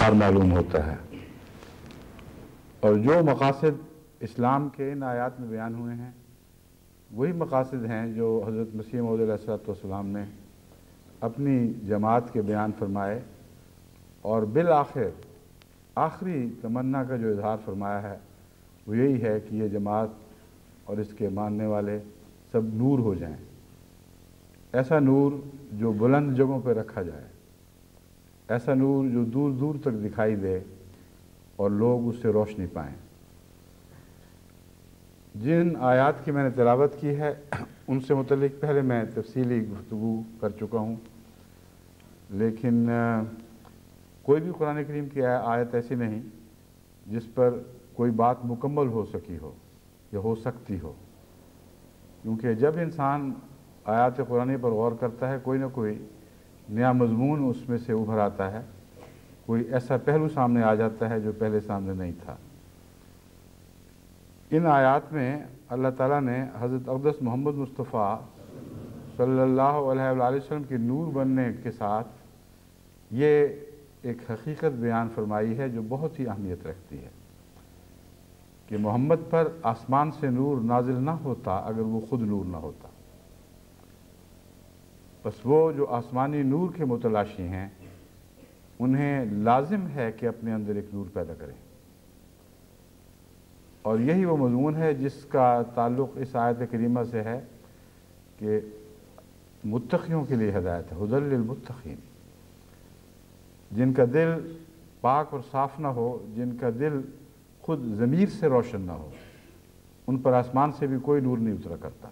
اور معلوم ہوتا ہے۔ اور جو مقاصد اسلام کے ان آیات میں بیان ہوئے ہیں وہی مقاصد ہیں جو حضرت مسیح موعود علیہ الصلوۃ والسلام نے اپنی جماعت کے بیان فرمائے، اور بالآخر آخری تمنا کا جو اظہار فرمایا ہے وہ یہی ہے کہ یہ جماعت اور اس کے ماننے والے سب نور ہو جائیں، ایسا نور جو بلند جگہوں پہ رکھا جائے، ایسا نور جو دور دور تک دکھائی دے اور لوگ اس سے روشنی پائیں۔ جن آیات کی میں نے تلاوت کی ہے ان سے متعلق پہلے میں تفصیلی گفتگو کر چکا ہوں، لیکن کوئی بھی قرآن کریم کی آیت ایسی نہیں جس پر کوئی بات مکمل ہو سکی ہو یا ہو سکتی ہو، کیونکہ جب انسان آیات قرآن پر غور کرتا ہے کوئی نہ کوئی نیا مضمون اس میں سے ابھر آتا ہے، کوئی ایسا پہلو سامنے آ جاتا ہے جو پہلے سامنے نہیں تھا۔ ان آیات میں اللہ تعالیٰ نے حضرت اقدس محمد مصطفیٰ صلی اللہ علیہ وآلہ وسلم کے نور بننے کے ساتھ یہ ایک حقیقت بیان فرمائی ہے جو بہت ہی اہمیت رکھتی ہے کہ محمد پر آسمان سے نور نازل نہ ہوتا اگر وہ خود نور نہ ہوتا۔ بس وہ جو آسمانی نور کے متلاشی ہیں انہیں لازم ہے کہ اپنے اندر ایک نور پیدا کریں، اور یہی وہ مضمون ہے جس کا تعلق اس آیت کریمہ سے ہے کہ متقیوں کے لیے ہدایت ہے، ھدی للمتقین، جن کا دل پاک اور صاف نہ ہو، جن کا دل خود ضمیر سے روشن نہ ہو، ان پر آسمان سے بھی کوئی نور نہیں اترا کرتا۔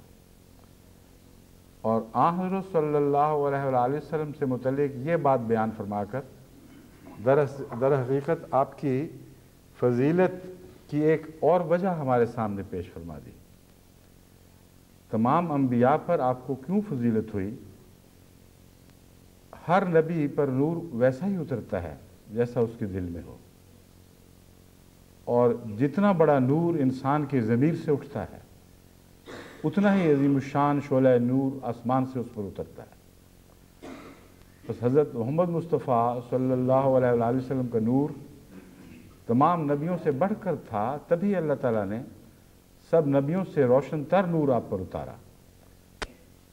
اور آن حضرت صلی اللہ علیہ وآلہ وسلم سے متعلق یہ بات بیان فرما کر در حقیقت آپ کی فضیلت کی ایک اور وجہ ہمارے سامنے پیش فرما دی۔ تمام انبیاء پر آپ کو کیوں فضیلت ہوئی؟ ہر نبی پر نور ویسا ہی اترتا ہے جیسا اس کے دل میں ہو، اور جتنا بڑا نور انسان کے ضمیر سے اٹھتا ہے اتنا ہی عظیم الشان شعلہ نور آسمان سے اس پر اترتا ہے۔ بس حضرت محمد مصطفیٰ صلی اللہ علیہ وآلہ وسلم کا نور تمام نبیوں سے بڑھ کر تھا، تبھی اللہ تعالیٰ نے سب نبیوں سے روشن تر نور آپ پر اتارا،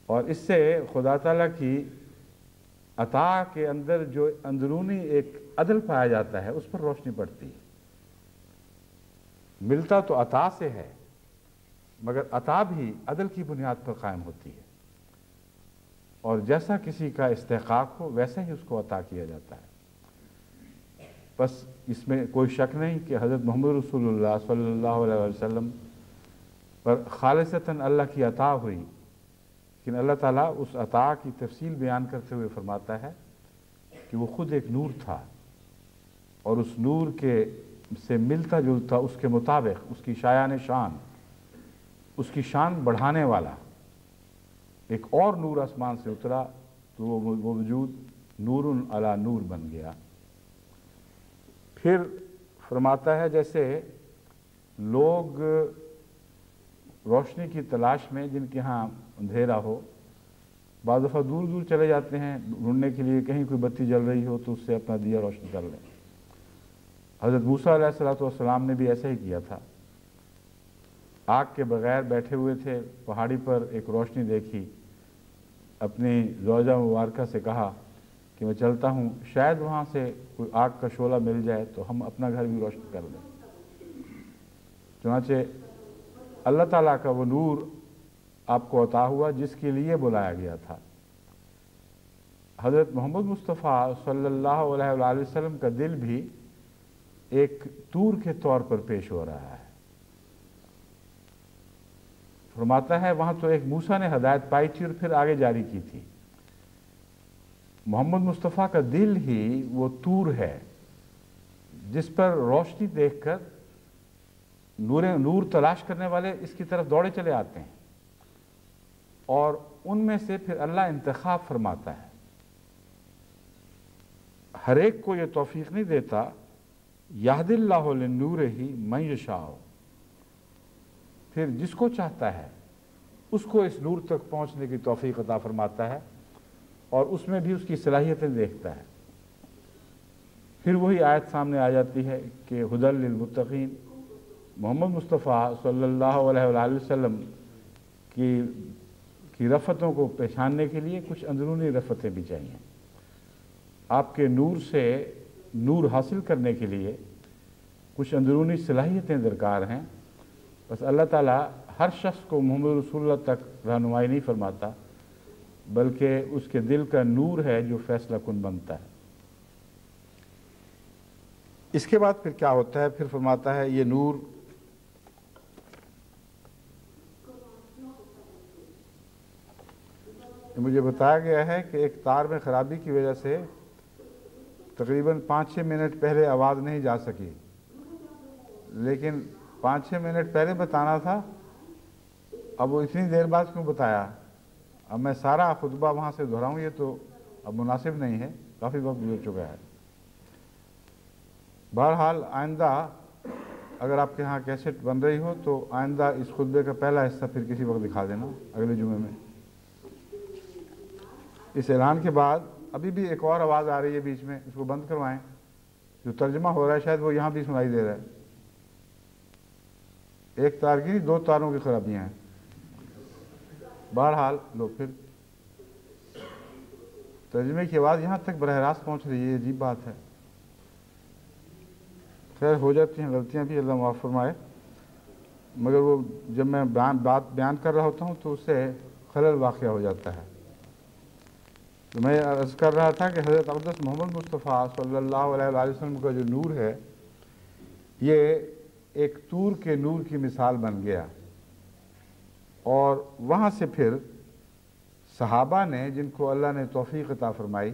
اور اس سے خدا تعالیٰ کی عطا کے اندر جو اندرونی ایک عدل پایا جاتا ہے اس پر روشنی پڑتی ہے۔ ملتا تو عطا سے ہے مگر عطا بھی عدل کی بنیاد پر قائم ہوتی ہے، اور جیسا کسی کا استحقاق ہو ویسا ہی اس کو عطا کیا جاتا ہے۔ بس اس میں کوئی شک نہیں کہ حضرت محمد رسول اللہ صلی اللہ علیہ وسلم پر خالصتاً اللہ کی عطا ہوئی، لیکن اللہ تعالیٰ اس عطا کی تفصیل بیان کرتے ہوئے فرماتا ہے کہ وہ خود ایک نور تھا، اور اس نور کے سے ملتا جلتا اس کے مطابق اس کی شایان شان، اس کی شان بڑھانے والا ایک اور نور آسمان سے اترا، تو وہ وجود نور علی نور بن گیا۔ پھر فرماتا ہے جیسے لوگ روشنی کی تلاش میں جن کے ہاں اندھیرا ہو بعض دفعہ دور دور چلے جاتے ہیں ڈھونڈنے کے لیے، کہیں کوئی بتی جل رہی ہو تو اس سے اپنا دیا روشن کر لیں۔ حضرت موسیٰ علیہ السلام نے بھی ایسا ہی کیا تھا، آگ کے بغیر بیٹھے ہوئے تھے، پہاڑی پر ایک روشنی دیکھی، اپنی زوجہ مبارکہ سے کہا کہ میں چلتا ہوں، شاید وہاں سے کوئی آگ کا شعلہ مل جائے تو ہم اپنا گھر بھی روشن کر دیں۔ چنانچہ اللہ تعالیٰ کا وہ نور آپ کو عطا ہوا جس کے لیے بلایا گیا تھا۔ حضرت محمد مصطفیٰ صلی اللہ علیہ وآلہ وسلم کا دل بھی ایک طور کے طور پر پیش ہو رہا ہے۔ فرماتا ہے وہاں تو ایک موسیٰ نے ہدایت پائی تھی اور پھر آگے جاری کی تھی، محمد مصطفیٰ کا دل ہی وہ طور ہے جس پر روشنی دیکھ کر نور تلاش کرنے والے اس کی طرف دوڑے چلے آتے ہیں، اور ان میں سے پھر اللہ انتخاب فرماتا ہے۔ ہر ایک کو یہ توفیق نہیں دیتا، یہد اللہ لنورہ من یشاء، پھر جس کو چاہتا ہے اس کو اس نور تک پہنچنے کی توفیق عطا فرماتا ہے، اور اس میں بھی اس کی صلاحیتیں دیکھتا ہے۔ پھر وہی آیت سامنے آ جاتی ہے کہ ہدی للمتقین، محمد مصطفیٰ صلی اللہ علیہ وآلہ وسلم کی رفتوں کو پہچاننے کے لیے کچھ اندرونی رفتیں بھی چاہیے. آپ کے نور سے نور حاصل کرنے کے لیے کچھ اندرونی صلاحیتیں درکار ہیں. بس اللہ تعالیٰ ہر شخص کو محمد رسول اللہ تک رہنمائی نہیں فرماتا، بلکہ اس کے دل کا نور ہے جو فیصلہ کن بنتا ہے. اس کے بعد پھر کیا ہوتا ہے؟ پھر فرماتا ہے یہ نور مجھے بتایا گیا ہے کہ ایک تار میں خرابی کی وجہ سے تقریباً 5-6 منٹ پہلے آواز نہیں جا سکی، لیکن 5-6 منٹ پہلے بتانا تھا. اب وہ اتنی دیر بعد کیوں بتایا؟ اب میں سارا خطبہ وہاں سے دہراؤں یہ تو اب مناسب نہیں ہے، کافی وقت گزر چکا ہے. بہرحال آئندہ اگر آپ کے ہاں کیسٹ بن رہی ہو تو آئندہ اس خطبے کا پہلا حصہ پھر کسی وقت دکھا دینا اگلے جمعے میں. اس اعلان کے بعد ابھی بھی ایک اور آواز آ رہی ہے بیچ میں، اس کو بند کروائیں. جو ترجمہ ہو رہا ہے شاید وہ یہاں بھی سنائی دے رہا ہے. ایک تار کی 2 تاروں کی خرابیاں ہیں. بہرحال لو پھر ترجمے کی آواز یہاں تک براہ راست پہنچ رہی ہے، عجیب بات ہے. خیر ہو جاتی ہیں غلطیاں بھی، اللہ معاف فرمائے. مگر وہ جب میں بات بیان کر رہا ہوتا ہوں تو اس سے خلل واقع ہو جاتا ہے. تو میں عرض کر رہا تھا کہ حضرت اقدس محمد مصطفیٰ صلی اللہ علیہ وآلہ وسلم کا جو نور ہے یہ ایک طور کے نور کی مثال بن گیا. اور وہاں سے پھر صحابہ نے، جن کو اللہ نے توفیق عطا فرمائی،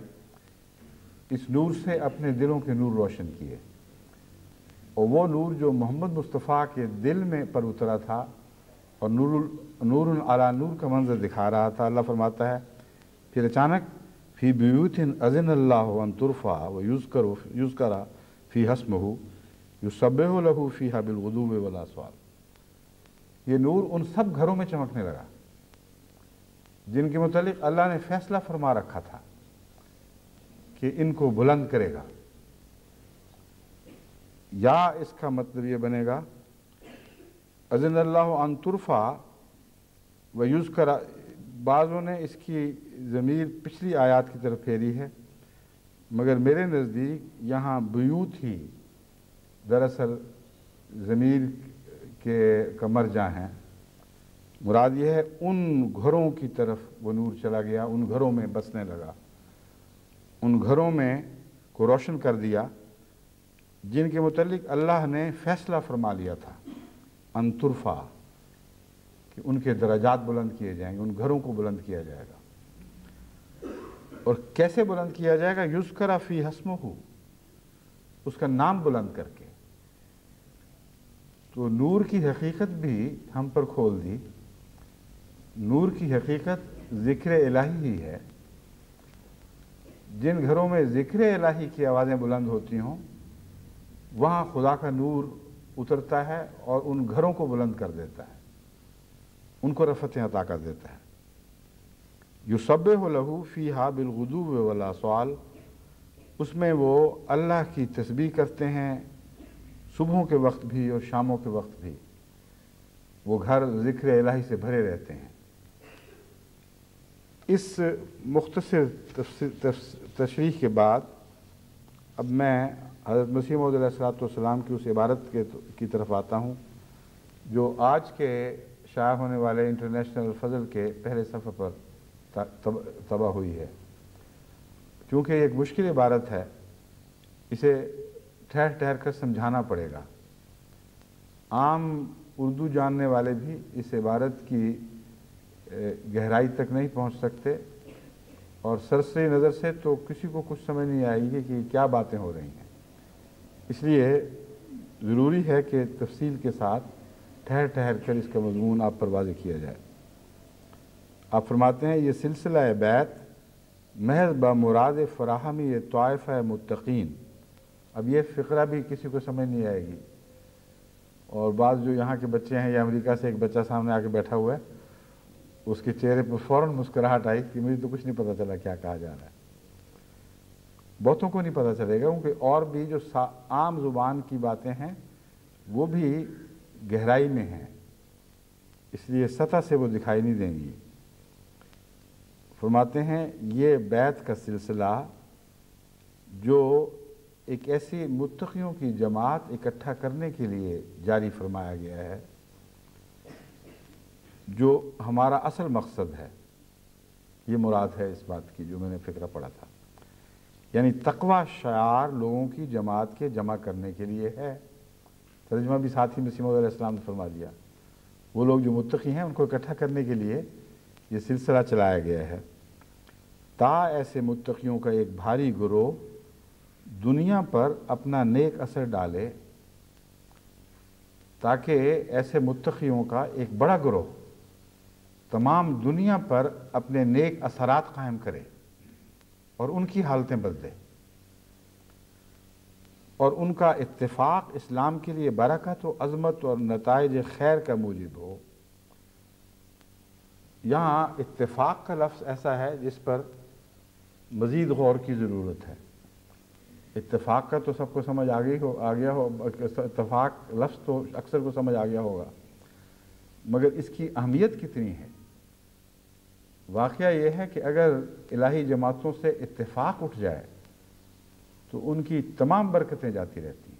اس نور سے اپنے دلوں کے نور روشن کیے. اور وہ نور جو محمد مصطفیٰ کے دل میں پر اترا تھا اور نور علی نور کا منظر دکھا رہا تھا، اللہ فرماتا ہے پھر اچانک فی بیوت اذن اللہ ان ترفع ویذکر فی اسمہ یسبح لہ فیہا بالغدو والآصال. یہ نور ان سب گھروں میں چمکنے لگا جن کے متعلق اللہ نے فیصلہ فرما رکھا تھا کہ ان کو بلند کرے گا. یا اس کا مطلب یہ بنے گا اذن اللہ ان ترفع ویذکر. بعضوں نے اس کی ضمیر پچھلی آیات کی طرف پھیری ہے، مگر میرے نزدیک یہاں بیوت ہی دراصل ضمیر کا مرجع ہیں. مراد یہ ہے ان گھروں کی طرف وہ نور چلا گیا، ان گھروں میں بسنے لگا، ان گھروں میں کو روشن کر دیا جن کے متعلق اللہ نے فیصلہ فرما لیا تھا ان ترفع، کہ ان کے درجات بلند کیے جائیں گے، ان گھروں کو بلند کیا جائے گا. اور کیسے بلند کیا جائے گا؟ یذکر فی اسمہ، اس کا نام بلند کر کے. تو نور کی حقیقت بھی ہم پر کھول دی. نور کی حقیقت ذکر الہی ہی ہے. جن گھروں میں ذکر الہی کی آوازیں بلند ہوتی ہوں وہاں خدا کا نور اترتا ہے اور ان گھروں کو بلند کر دیتا ہے، ان کو رفتیں عطا کر دیتا ہے. یسبح لہ فیہا بالغدو والآصال، اس میں وہ اللہ کی تسبیح کرتے ہیں صبحوں کے وقت بھی اور شاموں کے وقت بھی. وہ گھر ذکر الہی سے بھرے رہتے ہیں. اس مختصر تشریح کے بعد اب میں حضرت مسیح موعود علیہ الصلوۃ والسلام کی اس عبارت کی طرف آتا ہوں جو آج کے شائع ہونے والے انٹرنیشنل الفضل کے پہلے صفحے پر طبع ہوئی ہے. چونکہ یہ ایک مشکل عبارت ہے، اسے ٹھہر ٹھہر کر سمجھانا پڑے گا. عام اردو جاننے والے بھی اس عبارت کی گہرائی تک نہیں پہنچ سکتے، اور سرسری نظر سے تو کسی کو کچھ سمجھ نہیں آئے گی کہ کیا باتیں ہو رہی ہیں. اس لیے ضروری ہے کہ تفصیل کے ساتھ ٹھہر ٹھہر کر اس کا مضمون آپ پر واضح کیا جائے. آپ فرماتے ہیں یہ سلسلہ بیت محض بمراد فراہمی طائفہ متقین. اب یہ فقرہ بھی کسی کو سمجھ نہیں آئے گی، اور بعض جو یہاں کے بچے ہیں یا امریکہ سے ایک بچہ سامنے آ کے بیٹھا ہوا ہے، اس کے چہرے پر فوراً مسکراہٹ آئی کہ مجھے تو کچھ نہیں پتہ چلا کیا کہا جا رہا ہے. بہتوں کو نہیں پتہ چلے گا، کیونکہ اور بھی جو عام زبان کی باتیں ہیں وہ بھی گہرائی میں ہیں، اس لیے سطح سے وہ دکھائی نہیں دیں گی۔ فرماتے ہیں یہ بیعت کا سلسلہ جو ایک ایسی متقیوں کی جماعت اکٹھا کرنے کے لیے جاری فرمایا گیا ہے، جو ہمارا اصل مقصد ہے، یہ مراد ہے اس بات کی جو میں نے فقرہ پڑھا تھا، یعنی تقوی شعار لوگوں کی جماعت کے جمع کرنے کے لیے ہے۔ ترجمہ بھی ساتھ ہی مسیح موعود علیہ السلام نے فرما دیا، وہ لوگ جو متقی ہیں ان کو اکٹھا کرنے کے لیے یہ سلسلہ چلایا گیا ہے، تا ایسے متقیوں کا ایک بھاری گروہ دنیا پر اپنا نیک اثر ڈالے، تاکہ ایسے متقیوں کا ایک بڑا گروہ تمام دنیا پر اپنے نیک اثرات قائم کرے اور ان کی حالتیں بدلے، اور ان کا اتفاق اسلام کے لیے برکت و عظمت اور نتائج خیر کا موجب ہو۔ یہاں اتفاق کا لفظ ایسا ہے جس پر مزید غور کی ضرورت ہے۔ اتفاق کا تو سب کو سمجھ آ گیا ہو، اتفاق لفظ تو اکثر کو سمجھ آ گیا ہوگا، مگر اس کی اہمیت کتنی ہے؟ واقعہ یہ ہے کہ اگر الہی جماعتوں سے اتفاق اٹھ جائے تو ان کی تمام برکتیں جاتی رہتی ہیں،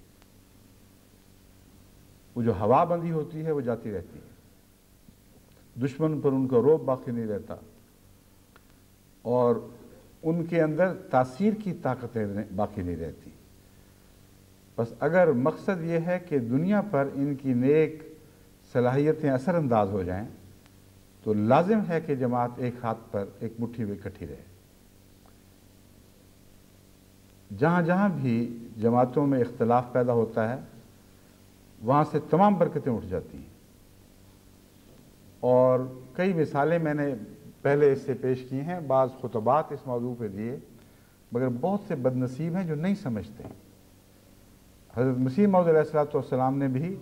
وہ جو ہوا بندی ہوتی ہے وہ جاتی رہتی ہے، دشمن پر ان کا رعب باقی نہیں رہتا، اور ان کے اندر تاثیر کی طاقتیں باقی نہیں رہتی۔ بس اگر مقصد یہ ہے کہ دنیا پر ان کی نیک صلاحیتیں اثر انداز ہو جائیں تو لازم ہے کہ جماعت ایک ہاتھ پر ایک مٹھی میں اکٹھی رہے۔ جہاں جہاں بھی جماعتوں میں اختلاف پیدا ہوتا ہے وہاں سے تمام برکتیں اٹھ جاتی ہیں، اور کئی مثالیں میں نے پہلے اس سے پیش کی ہیں، بعض خطبات اس موضوع پہ دیے، مگر بہت سے بد نصیب ہیں جو نہیں سمجھتے۔ حضرت مسیح موعود علیہ السلام نے بھی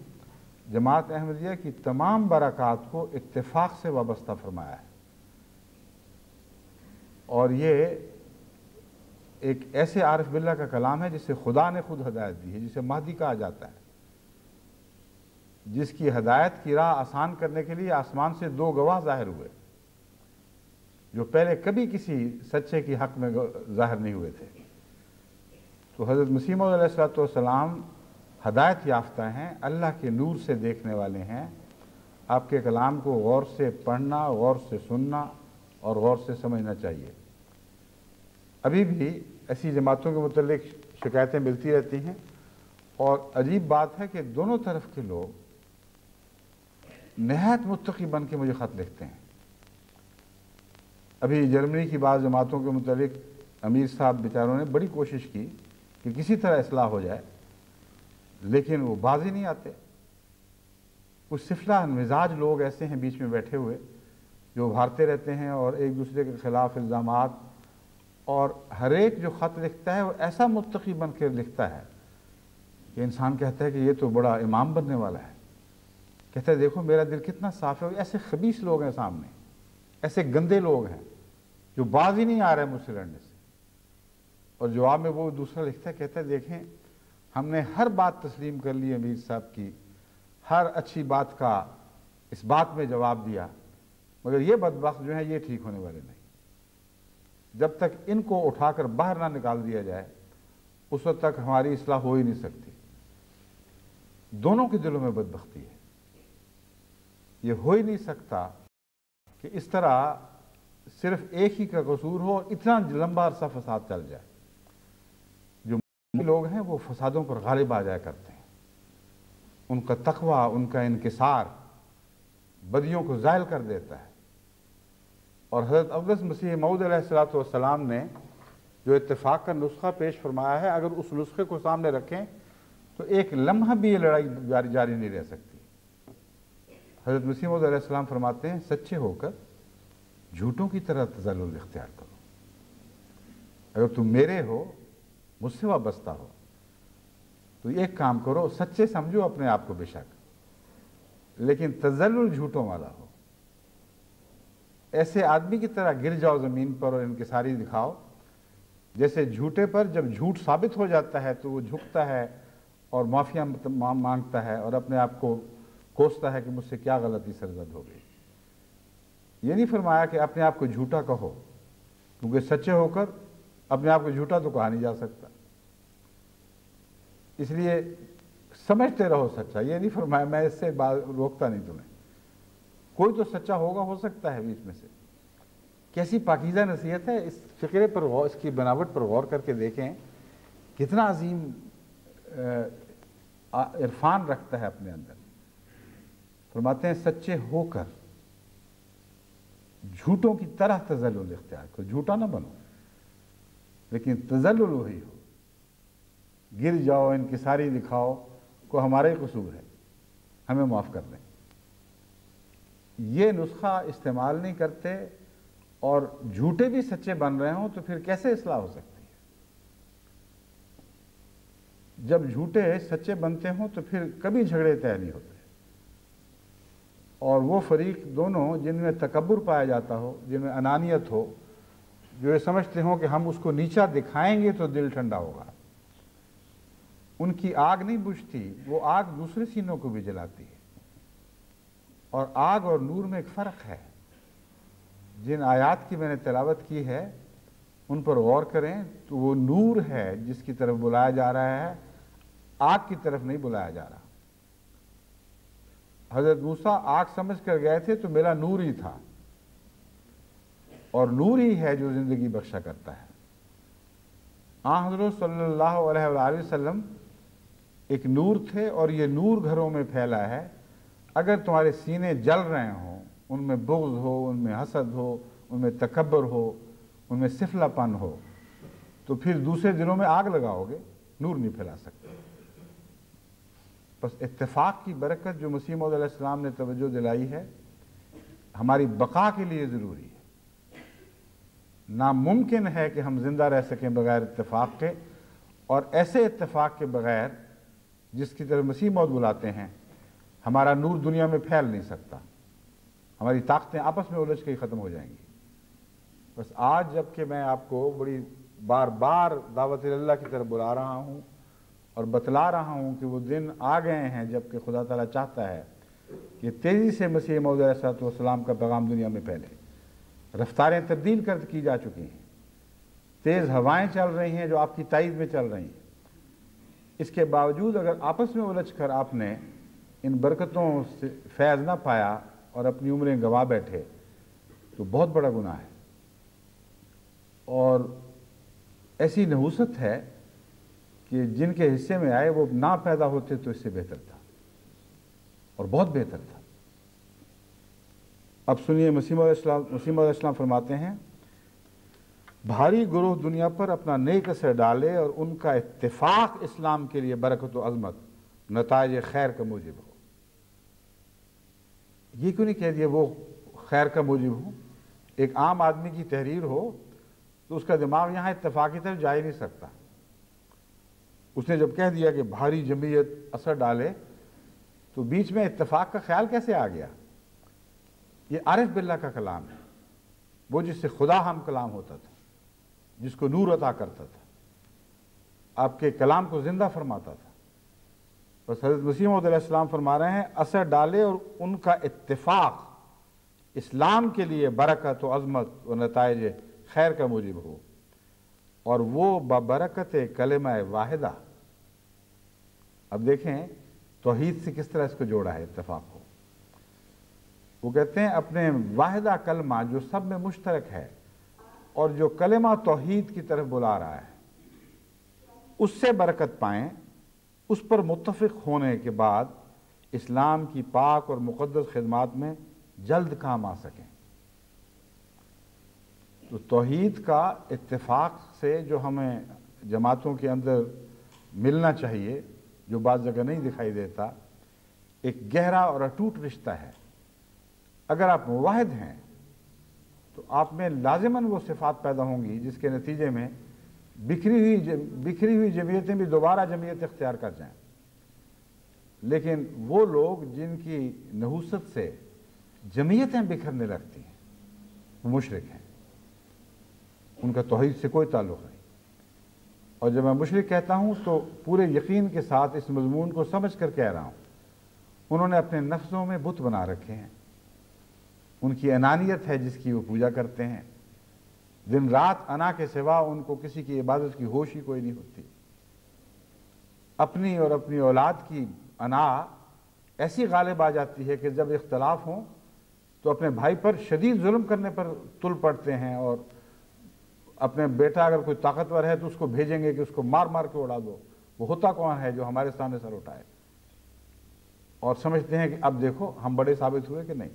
جماعت احمدیہ کی تمام برکات کو اتفاق سے وابستہ فرمایا ہے، اور یہ ایک ایسے عارف باللہ کا کلام ہے جسے خدا نے خود ہدایت دی ہے، جسے مہدی کہا جاتا ہے، جس کی ہدایت کی راہ آسان کرنے کے لیے آسمان سے دو گواہ ظاہر ہوئے جو پہلے کبھی کسی سچے کی حق میں ظاہر نہیں ہوئے تھے۔ تو حضرت مسیح موعود علیہ السلام ہدایت یافتہ ہیں، اللہ کے نور سے دیکھنے والے ہیں، آپ کے کلام کو غور سے پڑھنا، غور سے سننا اور غور سے سمجھنا چاہیے۔ ابھی بھی ایسی جماعتوں کے متعلق شکایتیں ملتی رہتی ہیں، اور عجیب بات ہے کہ دونوں طرف کے لوگ نہایت متقی بن کے مجھے خط لکھتے ہیں۔ ابھی جرمنی کی بعض جماعتوں کے متعلق امیر صاحب بیچاروں نے بڑی کوشش کی کہ کسی طرح اصلاح ہو جائے، لیکن وہ باز ہی نہیں آتے۔ کچھ سفلہ مزاج لوگ ایسے ہیں بیچ میں بیٹھے ہوئے جو ابھارتے رہتے ہیں اور ایک دوسرے کے خلاف الزامات، اور ہر ایک جو خط لکھتا ہے وہ ایسا متقی بن کے لکھتا ہے کہ انسان کہتا ہے کہ یہ تو بڑا امام بننے والا ہے، کہتا ہے دیکھو میرا دل کتنا صاف ہے۔ ایسے خبیث لوگ ہیں سامنے، ایسے گندے لوگ ہیں جو باز ہی نہیں آ رہے مجھ سے لڑنے سے، اور جواب میں وہ دوسرا لکھتا ہے، کہتا ہے دیکھیں ہم نے ہر بات تسلیم کر لی امیر صاحب کی، ہر اچھی بات کا اس بات میں جواب دیا، مگر یہ بدبخت جو ہیں یہ ٹھیک ہونے والے نہیں۔ جب تک ان کو اٹھا کر باہر نہ نکال دیا جائے اس وقت تک ہماری اصلاح ہو ہی نہیں سکتی۔ دونوں کے دلوں میں بدبختی ہے، یہ ہو ہی نہیں سکتا کہ اس طرح صرف ایک ہی کا قصور ہو اور اتنا لمبا عرصہ فساد چل جائے۔ جو لوگ ہیں وہ فسادوں پر غالب آ جایا کرتے ہیں، ان کا تقوی، ان کا انکسار بدیوں کو زائل کر دیتا ہے۔ اور حضرت اقدس مسیح موعود علیہ السلام نے جو اتفاق کا نسخہ پیش فرمایا ہے، اگر اس نسخے کو سامنے رکھیں تو ایک لمحہ بھی یہ لڑائی جاری نہیں رہ سکتی۔ حضرت مسیح موعود علیہ السلام فرماتے ہیں سچے ہو کر جھوٹوں کی طرح تزلل اختیار کرو۔ اگر تم میرے ہو، مجھ سے وابستہ ہو، تو ایک کام کرو، سچے سمجھو اپنے آپ کو بے شک، لیکن تزلل جھوٹوں والا ہو، ایسے آدمی کی طرح گر جاؤ زمین پر اور انکساری دکھاؤ جیسے جھوٹے پر جب جھوٹ ثابت ہو جاتا ہے تو وہ جھکتا ہے اور معافیا مانگتا ہے اور اپنے آپ کو کوستا ہے کہ مجھ سے کیا غلطی سرزد ہو گئی۔ یہ نہیں فرمایا کہ اپنے آپ کو جھوٹا کہو، کیونکہ سچے ہو کر اپنے آپ کو جھوٹا تو کہا نہیں جا سکتا، اس لیے سمجھتے رہو سچا۔ یہ نہیں فرمایا میں اس سے روکتا نہیں تمہیں، کوئی تو سچا ہوگا، ہو سکتا ہے بیچ میں سے۔ کیسی پاکیزہ نصیحت ہے، اس فقرے پر غور، اس کی بناوٹ پر غور کر کے دیکھیں کتنا عظیم عرفان رکھتا ہے اپنے اندر۔ فرماتے ہیں سچے ہو کر جھوٹوں کی طرح تزلل اختیار کرو، جھوٹا نہ بنو لیکن تزلل وہی ہو، گر جاؤ انکساری دکھاؤ کو ہمارا ہی قصور ہے، ہمیں معاف کر دیں۔ یہ نسخہ استعمال نہیں کرتے اور جھوٹے بھی سچے بن رہے ہوں تو پھر کیسے اصلاح ہو سکتی ہے؟ جب جھوٹے سچے بنتے ہوں تو پھر کبھی جھگڑے طے نہیں ہوتے، اور وہ فریق دونوں جن میں تکبر پایا جاتا ہو، جن میں انانیت ہو، جو یہ سمجھتے ہوں کہ ہم اس کو نیچا دکھائیں گے تو دل ٹھنڈا ہوگا، ان کی آگ نہیں بجھتی، وہ آگ دوسرے سینوں کو بھی جلاتی ہے۔ اور آگ اور نور میں ایک فرق ہے۔ جن آیات کی میں نے تلاوت کی ہے ان پر غور کریں تو وہ نور ہے جس کی طرف بلایا جا رہا ہے، آگ کی طرف نہیں بلایا جا رہا۔ حضرت موسیٰ آگ سمجھ کر گئے تھے تو میرا نور ہی تھا، اور نور ہی ہے جو زندگی بخشا کرتا ہے۔ حضرت صلی اللہ علیہ وآلہ وسلم ایک نور تھے، اور یہ نور گھروں میں پھیلا ہے۔ اگر تمہارے سینے جل رہے ہوں، ان میں بغض ہو، ان میں حسد ہو، ان میں تکبر ہو، ان میں سفلہ پن ہو، تو پھر دوسرے دلوں میں آگ لگاؤ گے، نور نہیں پھیلا سکتے۔ بس اتفاق کی برکت جو مسیح موعود علیہ السلام نے توجہ دلائی ہے، ہماری بقا کے لیے ضروری ہے۔ ناممکن ہے کہ ہم زندہ رہ سکیں بغیر اتفاق کے، اور ایسے اتفاق کے بغیر جس کی طرف مسیح موعود بلاتے ہیں ہمارا نور دنیا میں پھیل نہیں سکتا، ہماری طاقتیں آپس میں الجھ کے ہی ختم ہو جائیں گی۔ بس آج جب کہ میں آپ کو بڑی بار بار دعوت اللہ کی طرف بلا رہا ہوں اور بتلا رہا ہوں کہ وہ دن آ گئے ہیں جب کہ خدا تعالیٰ چاہتا ہے کہ تیزی سے مسیح موعود علیہ السلام کا پیغام دنیا میں پھیلے۔ رفتاریں تبدیل کر کی جا چکی ہیں، تیز ہوائیں چل رہی ہیں جو آپ کی تائید میں چل رہی ہیں۔ اس کے باوجود اگر آپس میں الجھ کر آپ نے ان برکتوں سے فیض نہ پایا اور اپنی عمریں گوا بیٹھے تو بہت بڑا گناہ ہے، اور ایسی نحوست ہے کہ جن کے حصے میں آئے وہ نہ پیدا ہوتے تو اس سے بہتر تھا، اور بہت بہتر تھا۔ اب سنیے، مسیح موعود علیہ السلام فرماتے ہیں بھاری گروہ دنیا پر اپنا نیک اثر ڈالے اور ان کا اتفاق اسلام کے لیے برکت و عظمت، نتائج خیر کا موجب ہو۔ یہ کیوں نہیں کہہ دیا وہ خیر کا موجب ہو؟ ایک عام آدمی کی تحریر ہو تو اس کا دماغ یہاں اتفاق کی طرف جا ہی نہیں سکتا۔ اس نے جب کہہ دیا کہ بھاری جمعیت اثر ڈالے تو بیچ میں اتفاق کا خیال کیسے آ گیا؟ یہ عارف باللہ کا کلام ہے، وہ جس سے خدا ہم کلام ہوتا تھا، جس کو نور عطا کرتا تھا، آپ کے کلام کو زندہ فرماتا تھا۔ بس حضرت مسیح موعود علیہ السلام فرما رہے ہیں اثر ڈالے اور ان کا اتفاق اسلام کے لیے برکت و عظمت و نتائج خیر کا موجب ہو، اور وہ ببرکت کلمہ واحدہ۔ اب دیکھیں توحید سے کس طرح اس کو جوڑا ہے اتفاق کو۔ وہ کہتے ہیں اپنے واحدہ کلمہ جو سب میں مشترک ہے اور جو کلمہ توحید کی طرف بلا رہا ہے، اس سے برکت پائیں، اس پر متفق ہونے کے بعد اسلام کی پاک اور مقدس خدمات میں جلد کام آ سکیں۔ تو توحید کا اتفاق سے جو ہمیں جماعتوں کے اندر ملنا چاہیے، جو بعض جگہ نہیں دکھائی دیتا، ایک گہرا اور اٹوٹ رشتہ ہے۔ اگر آپ موحد ہیں تو آپ میں لازماً وہ صفات پیدا ہوں گی جس کے نتیجے میں بکھری ہوئی جمعیتیں بھی دوبارہ جمعیت اختیار کر جائیں۔ لیکن وہ لوگ جن کی نحوست سے جمعیتیں بکھرنے لگتی ہیں وہ مشرک ہیں، ان کا توحید سے کوئی تعلق نہیں۔ اور جب میں مشرک کہتا ہوں تو پورے یقین کے ساتھ اس مضمون کو سمجھ کر کہہ رہا ہوں۔ انہوں نے اپنے نفسوں میں بت بنا رکھے ہیں، ان کی انانیت ہے جس کی وہ پوجا کرتے ہیں، دن رات انا کے سوا ان کو کسی کی عبادت کی ہوش ہی کوئی نہیں ہوتی۔ اپنی اور اپنی اولاد کی انا ایسی غالب آ جاتی ہے کہ جب اختلاف ہوں تو اپنے بھائی پر شدید ظلم کرنے پر تل پڑتے ہیں، اور اپنے بیٹا اگر کوئی طاقتور ہے تو اس کو بھیجیں گے کہ اس کو مار مار کے اڑا دو، وہ ہوتا کون ہے جو ہمارے سامنے سر اٹھائے، اور سمجھتے ہیں کہ اب دیکھو ہم بڑے ثابت ہوئے کہ نہیں۔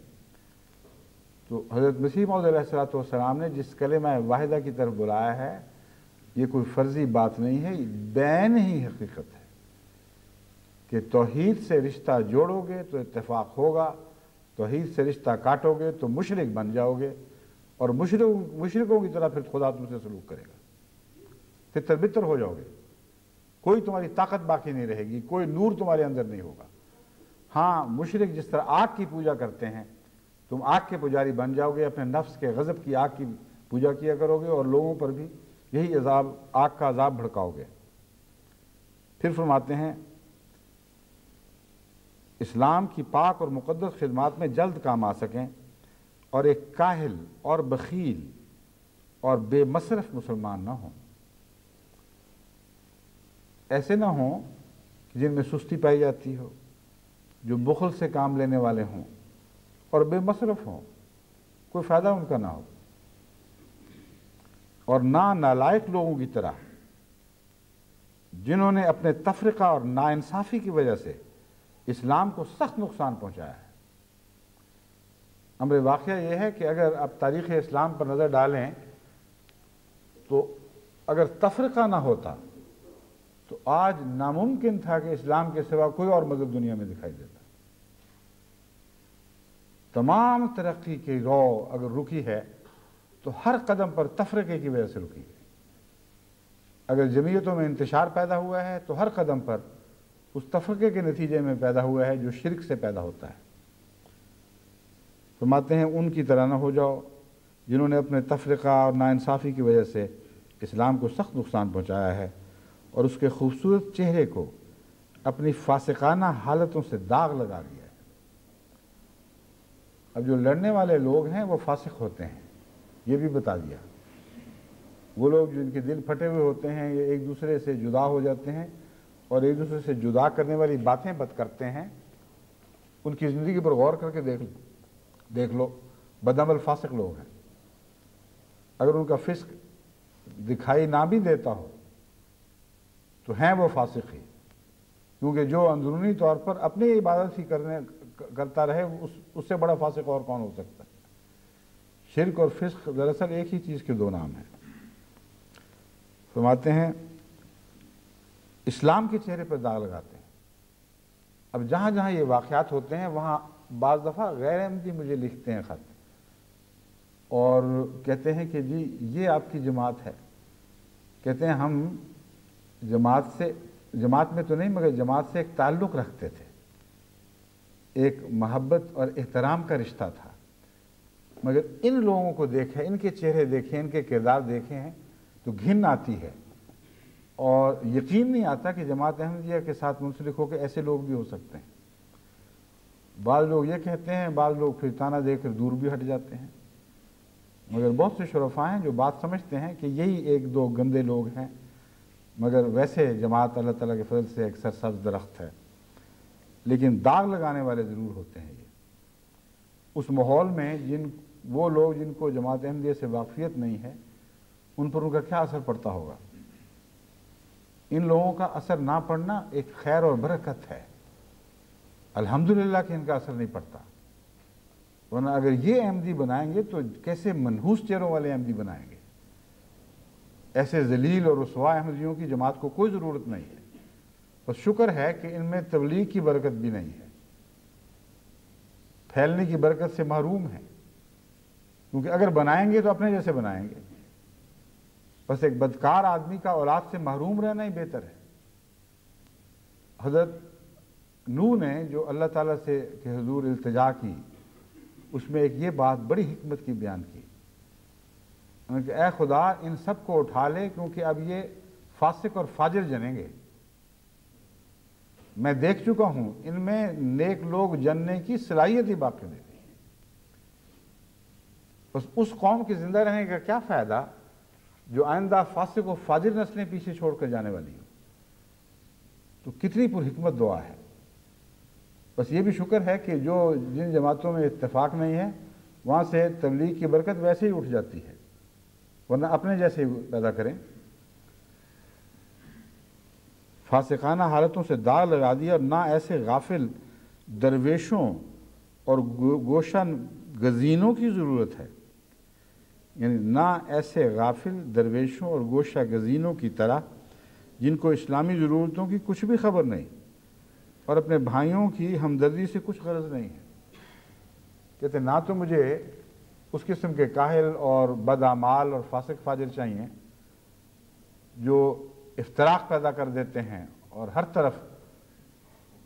تو حضرت مسیح موعود علیہ السلام نے جس کلمہ واحدہ کی طرف بلایا ہے، یہ کوئی فرضی بات نہیں ہے، یہ بین ہی حقیقت ہے کہ توحید سے رشتہ جوڑو گے تو اتفاق ہوگا، توحید سے رشتہ کاٹو گے تو مشرک بن جاؤ گے، اور مشرکوں کی طرح پھر خدا تم سے سلوک کرے گا، تتر بتر ہو جاؤ گے، کوئی تمہاری طاقت باقی نہیں رہے گی، کوئی نور تمہارے اندر نہیں ہوگا۔ ہاں، مشرک جس طرح آگ کی پوجا کرتے ہیں، تم آگ کے پجاری بن جاؤ گے، اپنے نفس کے غضب کی آگ کی پوجا کیا کرو گے، اور لوگوں پر بھی یہی عذاب، آگ کا عذاب بھڑکاؤ گے۔ پھر فرماتے ہیں اسلام کی پاک اور مقدس خدمات میں جلد کام آ سکیں، اور ایک کاہل اور بخیل اور بے مصرف مسلمان نہ ہوں، ایسے نہ ہوں جن میں سستی پائی جاتی ہو، جو بخل سے کام لینے والے ہوں اور بے مصرف ہوں، کوئی فائدہ ان کا نہ ہو، اور نہ نالائق لوگوں کی طرح جنہوں نے اپنے تفرقہ اور ناانصافی کی وجہ سے اسلام کو سخت نقصان پہنچایا ہے۔ امر واقعہ یہ ہے کہ اگر آپ تاریخ اسلام پر نظر ڈالیں تو اگر تفرقہ نہ ہوتا تو آج ناممکن تھا کہ اسلام کے سوا کوئی اور مذہب دنیا میں دکھائی دیتا۔ تمام ترقی کی رو اگر رکی ہے تو ہر قدم پر تفرقے کی وجہ سے رکی ہے۔ اگر جمعیتوں میں انتشار پیدا ہوا ہے تو ہر قدم پر اس تفرقے کے نتیجے میں پیدا ہوا ہے جو شرک سے پیدا ہوتا ہے۔ فرماتے ہیں ان کی طرح نہ ہو جاؤ جنہوں نے اپنے تفرقہ اور ناانصافی کی وجہ سے اسلام کو سخت نقصان پہنچایا ہے، اور اس کے خوبصورت چہرے کو اپنی فاسقانہ حالتوں سے داغ لگا دیا ہے۔ اب جو لڑنے والے لوگ ہیں وہ فاسق ہوتے ہیں، یہ بھی بتا دیا۔ وہ لوگ جن کے دل پھٹے ہوئے ہوتے ہیں، یہ ایک دوسرے سے جدا ہو جاتے ہیں اور ایک دوسرے سے جدا کرنے والی باتیں بد کرتے ہیں، ان کی زندگی پر غور کر کے دیکھ لو، بدعمل فاسق لوگ ہیں۔ اگر ان کا فسق دکھائی نہ بھی دیتا ہو تو ہیں وہ فاسق ہی، کیونکہ جو اندرونی طور پر اپنی عبادت ہی کرتا رہے اس سے بڑا فاسق اور کون ہو سکتا ہے۔ شرک اور فسق دراصل ایک ہی چیز کے دو نام ہیں۔ فرماتے ہیں اسلام کے چہرے پر داغ لگاتے ہیں۔ اب جہاں جہاں یہ واقعات ہوتے ہیں وہاں بعض دفعہ غیر احمدی مجھے لکھتے ہیں خط اور کہتے ہیں کہ جی یہ آپ کی جماعت ہے، کہتے ہیں ہم جماعت میں تو نہیں مگر جماعت سے ایک تعلق رکھتے تھے، ایک محبت اور احترام کا رشتہ تھا، مگر ان لوگوں کو دیکھیں، ان کے چہرے دیکھیں، ان کے کردار دیکھیں ہیں تو گھن آتی ہے، اور یقین نہیں آتا کہ جماعت احمدیہ کے ساتھ منسلک ہو کے ایسے لوگ بھی ہو سکتے ہیں۔ بعض لوگ یہ کہتے ہیں، بعض لوگ پھر تانا دے کر دور بھی ہٹ جاتے ہیں، مگر بہت سے شرفاء ہیں جو بات سمجھتے ہیں کہ یہی ایک دو گندے لوگ ہیں، مگر ویسے جماعت اللہ تعالیٰ کے فضل سے ایک سرسبز درخت ہے۔ لیکن داغ لگانے والے ضرور ہوتے ہیں۔ یہ اس ماحول میں وہ لوگ جن کو جماعت احمدیہ سے واقفیت نہیں ہے ان پر ان کا کیا اثر پڑتا ہوگا۔ ان لوگوں کا اثر نہ پڑنا ایک خیر اور برکت ہے، الحمدللہ کہ ان کا اثر نہیں پڑتا، ورنہ اگر یہ احمدی بنائیں گے تو کیسے منحوس چہروں والے احمدی بنائیں گے۔ ایسے ذلیل اور رسوا احمدیوں کی جماعت کو کوئی ضرورت نہیں ہے۔ بس شکر ہے کہ ان میں تبلیغ کی برکت بھی نہیں ہے، پھیلنے کی برکت سے محروم ہے، کیونکہ اگر بنائیں گے تو اپنے جیسے بنائیں گے۔ بس ایک بدکار آدمی کا اولاد سے محروم رہنا ہی بہتر ہے۔ حضرت نوح نے جو اللہ تعالیٰ سے کہ حضور التجا کی، اس میں ایک یہ بات بڑی حکمت کی بیان کی، کہ اے خدا ان سب کو اٹھا لے کیونکہ اب یہ فاسق اور فاجر جنیں گے. میں دیکھ چکا ہوں ان میں نیک لوگ جننے کی صلاحیت ہی باقی نہیں رہی. بس اس قوم کے زندہ رہنے کا کیا فائدہ جو آئندہ فاسق و فاجر نسلیں پیچھے چھوڑ کر جانے والی ہوں. تو کتنی پر حکمت دعا ہے. بس یہ بھی شکر ہے کہ جن جماعتوں میں اتفاق نہیں ہے وہاں سے تبلیغ کی برکت ویسے ہی اٹھ جاتی ہے، ورنہ اپنے جیسے ہی پیدا کریں. فاسقانہ حالتوں سے داغ لگا دیا، اور نہ ایسے غافل درویشوں اور گوشہ گزینوں کی ضرورت ہے. یعنی نہ ایسے غافل درویشوں اور گوشہ گزینوں کی طرح جن کو اسلامی ضرورتوں کی کچھ بھی خبر نہیں اور اپنے بھائیوں کی ہمدردی سے کچھ غرض نہیں ہے. کہتے نہ تو مجھے اس قسم کے کاہل اور بدعمال اور فاسق فاجر چاہیے جو افتراق پیدا کر دیتے ہیں اور ہر طرف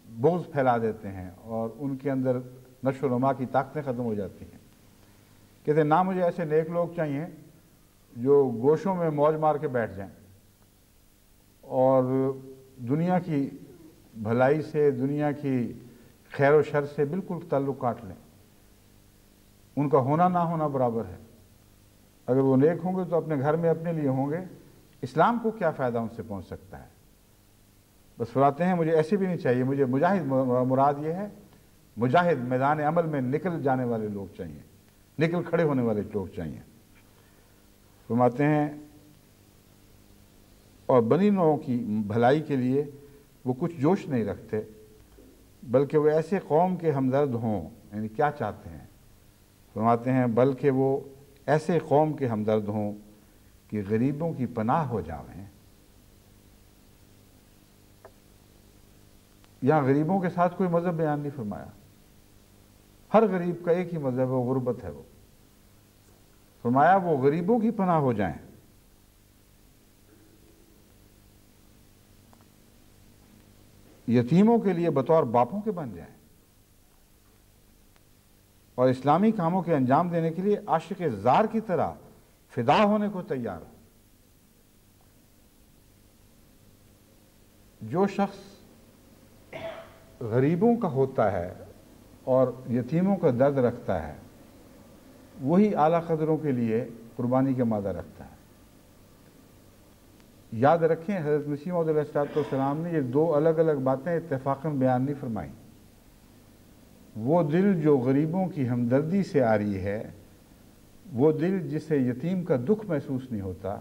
بغض پھیلا دیتے ہیں اور ان کے اندر نشو و نما کی طاقتیں ختم ہو جاتی ہیں. کہتے نہ مجھے ایسے نیک لوگ چاہیے جو گوشوں میں موج مار کے بیٹھ جائیں اور دنیا کی بھلائی سے، دنیا کی خیر و شر سے بالکل تعلق کاٹ لیں. ان کا ہونا نہ ہونا برابر ہے. اگر وہ نیک ہوں گے تو اپنے گھر میں اپنے لیے ہوں گے، اسلام کو کیا فائدہ ان سے پہنچ سکتا ہے. بس فرماتے ہیں مجھے ایسے بھی نہیں چاہیے، مجھے مجاہد مراد یہ ہے، مجاہد میدان عمل میں نکل جانے والے لوگ چاہیے، نکل کھڑے ہونے والے لوگ چاہیے. فرماتے ہیں اور بنی نوع کی بھلائی کے لیے وہ کچھ جوش نہیں رکھتے، بلکہ وہ ایسے قوم کے ہمدرد ہوں. یعنی کیا چاہتے ہیں؟ فرماتے ہیں بلکہ وہ ایسے قوم کے ہمدرد ہوں کہ غریبوں کی پناہ ہو جاویں. یہاں غریبوں کے ساتھ کوئی مذہب بیان نہیں فرمایا. ہر غریب کا ایک ہی مذہب ہے، وہ غربت ہے. وہ فرمایا وہ غریبوں کی پناہ ہو جائیں. یتیموں کے لیے بطور باپوں کے بن جائیں اور اسلامی کاموں کے انجام دینے کے لیے عاشق زار کی طرح فدا ہونے کو تیار ہو. جو شخص غریبوں کا ہوتا ہے اور یتیموں کا درد رکھتا ہے وہی اعلیٰ قدروں کے لیے قربانی کا مادہ رکھتا ہے. یاد رکھیں حضرت مسیح موعود علیہ السلام نے یہ دو الگ الگ باتیں اتفاقاً بیان نہیں فرمائیں. وہ دل جو غریبوں کی ہمدردی سے آ رہی ہے، وہ دل جسے یتیم کا دکھ محسوس نہیں ہوتا،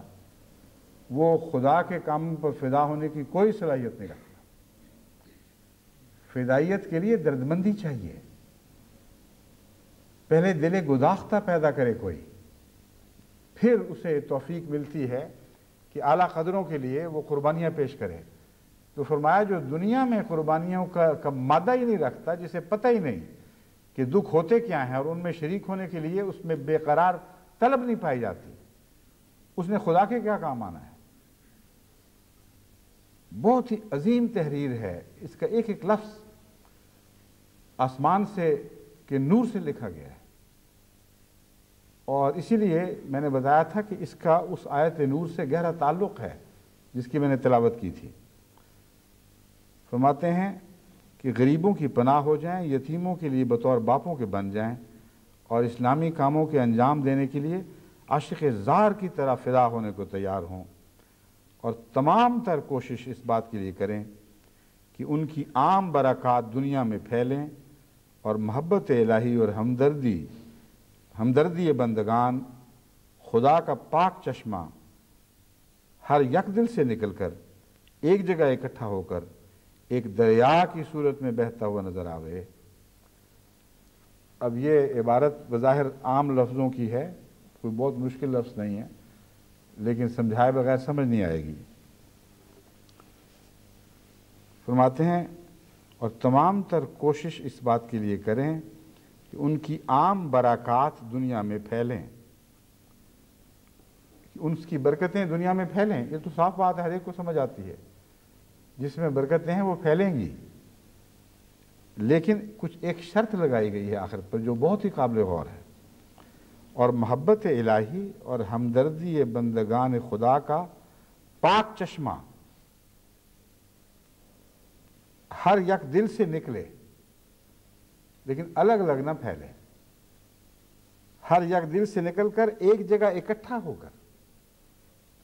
وہ خدا کے کاموں پر فدا ہونے کی کوئی صلاحیت نہیں رکھتا. فدائیت کے لیے دردمندی چاہیے. پہلے دل گداختہ پیدا کرے کوئی، پھر اسے توفیق ملتی ہے کہ اعلیٰ قدروں کے لیے وہ قربانیاں پیش کرے. تو فرمایا جو دنیا میں قربانیوں کا مادہ ہی نہیں رکھتا، جسے پتہ ہی نہیں کہ دکھ ہوتے کیا ہیں اور ان میں شریک ہونے کے لیے اس میں بے قرار طلب نہیں پائی جاتی، اس نے خدا کے کیا کام آنا ہے. بہت ہی عظیم تحریر ہے. اس کا ایک ایک لفظ آسمان سے کے نور سے لکھا گیا ہے. اور اسی لیے میں نے بتایا تھا کہ اس کا اس آیت نور سے گہرا تعلق ہے جس کی میں نے تلاوت کی تھی. فرماتے ہیں کہ غریبوں کی پناہ ہو جائیں، یتیموں کے لیے بطور باپوں کے بن جائیں اور اسلامی کاموں کے انجام دینے کے لیے عاشق زار کی طرح فدا ہونے کو تیار ہوں، اور تمام تر کوشش اس بات کے لیے کریں کہ ان کی عام برکات دنیا میں پھیلیں اور محبت الہی اور ہمدردی بندگان خدا کا پاک چشمہ ہر یک دل سے نکل کر ایک جگہ اکٹھا ہو کر ایک دریا کی صورت میں بہتا ہوا نظر آوے. اب یہ عبارت بظاہر عام لفظوں کی ہے، کوئی بہت مشکل لفظ نہیں ہے، لیکن سمجھائے بغیر سمجھ نہیں آئے گی. فرماتے ہیں اور تمام تر کوشش اس بات کے لیے کریں کہ ان کی عام برکات دنیا میں پھیلیں، ان کی برکتیں دنیا میں پھیلیں. یہ تو صاف بات ہے، ہر ایک کو سمجھ آتی ہے. جس میں برکتیں ہیں وہ پھیلیں گی، لیکن کچھ ایک شرط لگائی گئی ہے آخر پر جو بہت ہی قابل غور ہے. اور محبت الہی اور ہمدردی بندگان خدا کا پاک چشمہ ہر یک دل سے نکلے لیکن الگ الگ نہ پھیلے، ہر یک دل سے نکل کر ایک جگہ اکٹھا ہو کر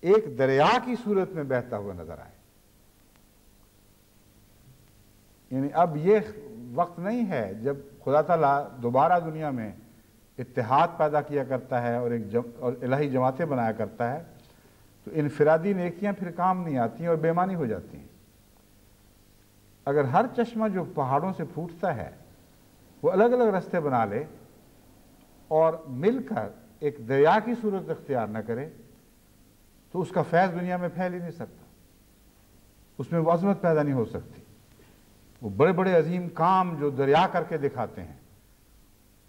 ایک دریا کی صورت میں بہتا ہوا نظر آئے۔ یعنی اب یہ وقت نہیں ہے جب خدا تعالیٰ دوبارہ دنیا میں اتحاد پیدا کیا کرتا ہے اور الہی جماعتیں بنایا کرتا ہے تو انفرادی نیکیاں پھر کام نہیں آتی ہیں اور بے معنی ہو جاتی ہیں۔ اگر ہر چشمہ جو پہاڑوں سے پھوٹتا ہے وہ الگ الگ راستے بنا لے اور مل کر ایک دریا کی صورت اختیار نہ کرے تو اس کا فیض دنیا میں پھیل ہی نہیں سکتا، اس میں وہ عظمت پیدا نہیں ہو سکتی۔ وہ بڑے بڑے عظیم کام جو دریا کر کے دکھاتے ہیں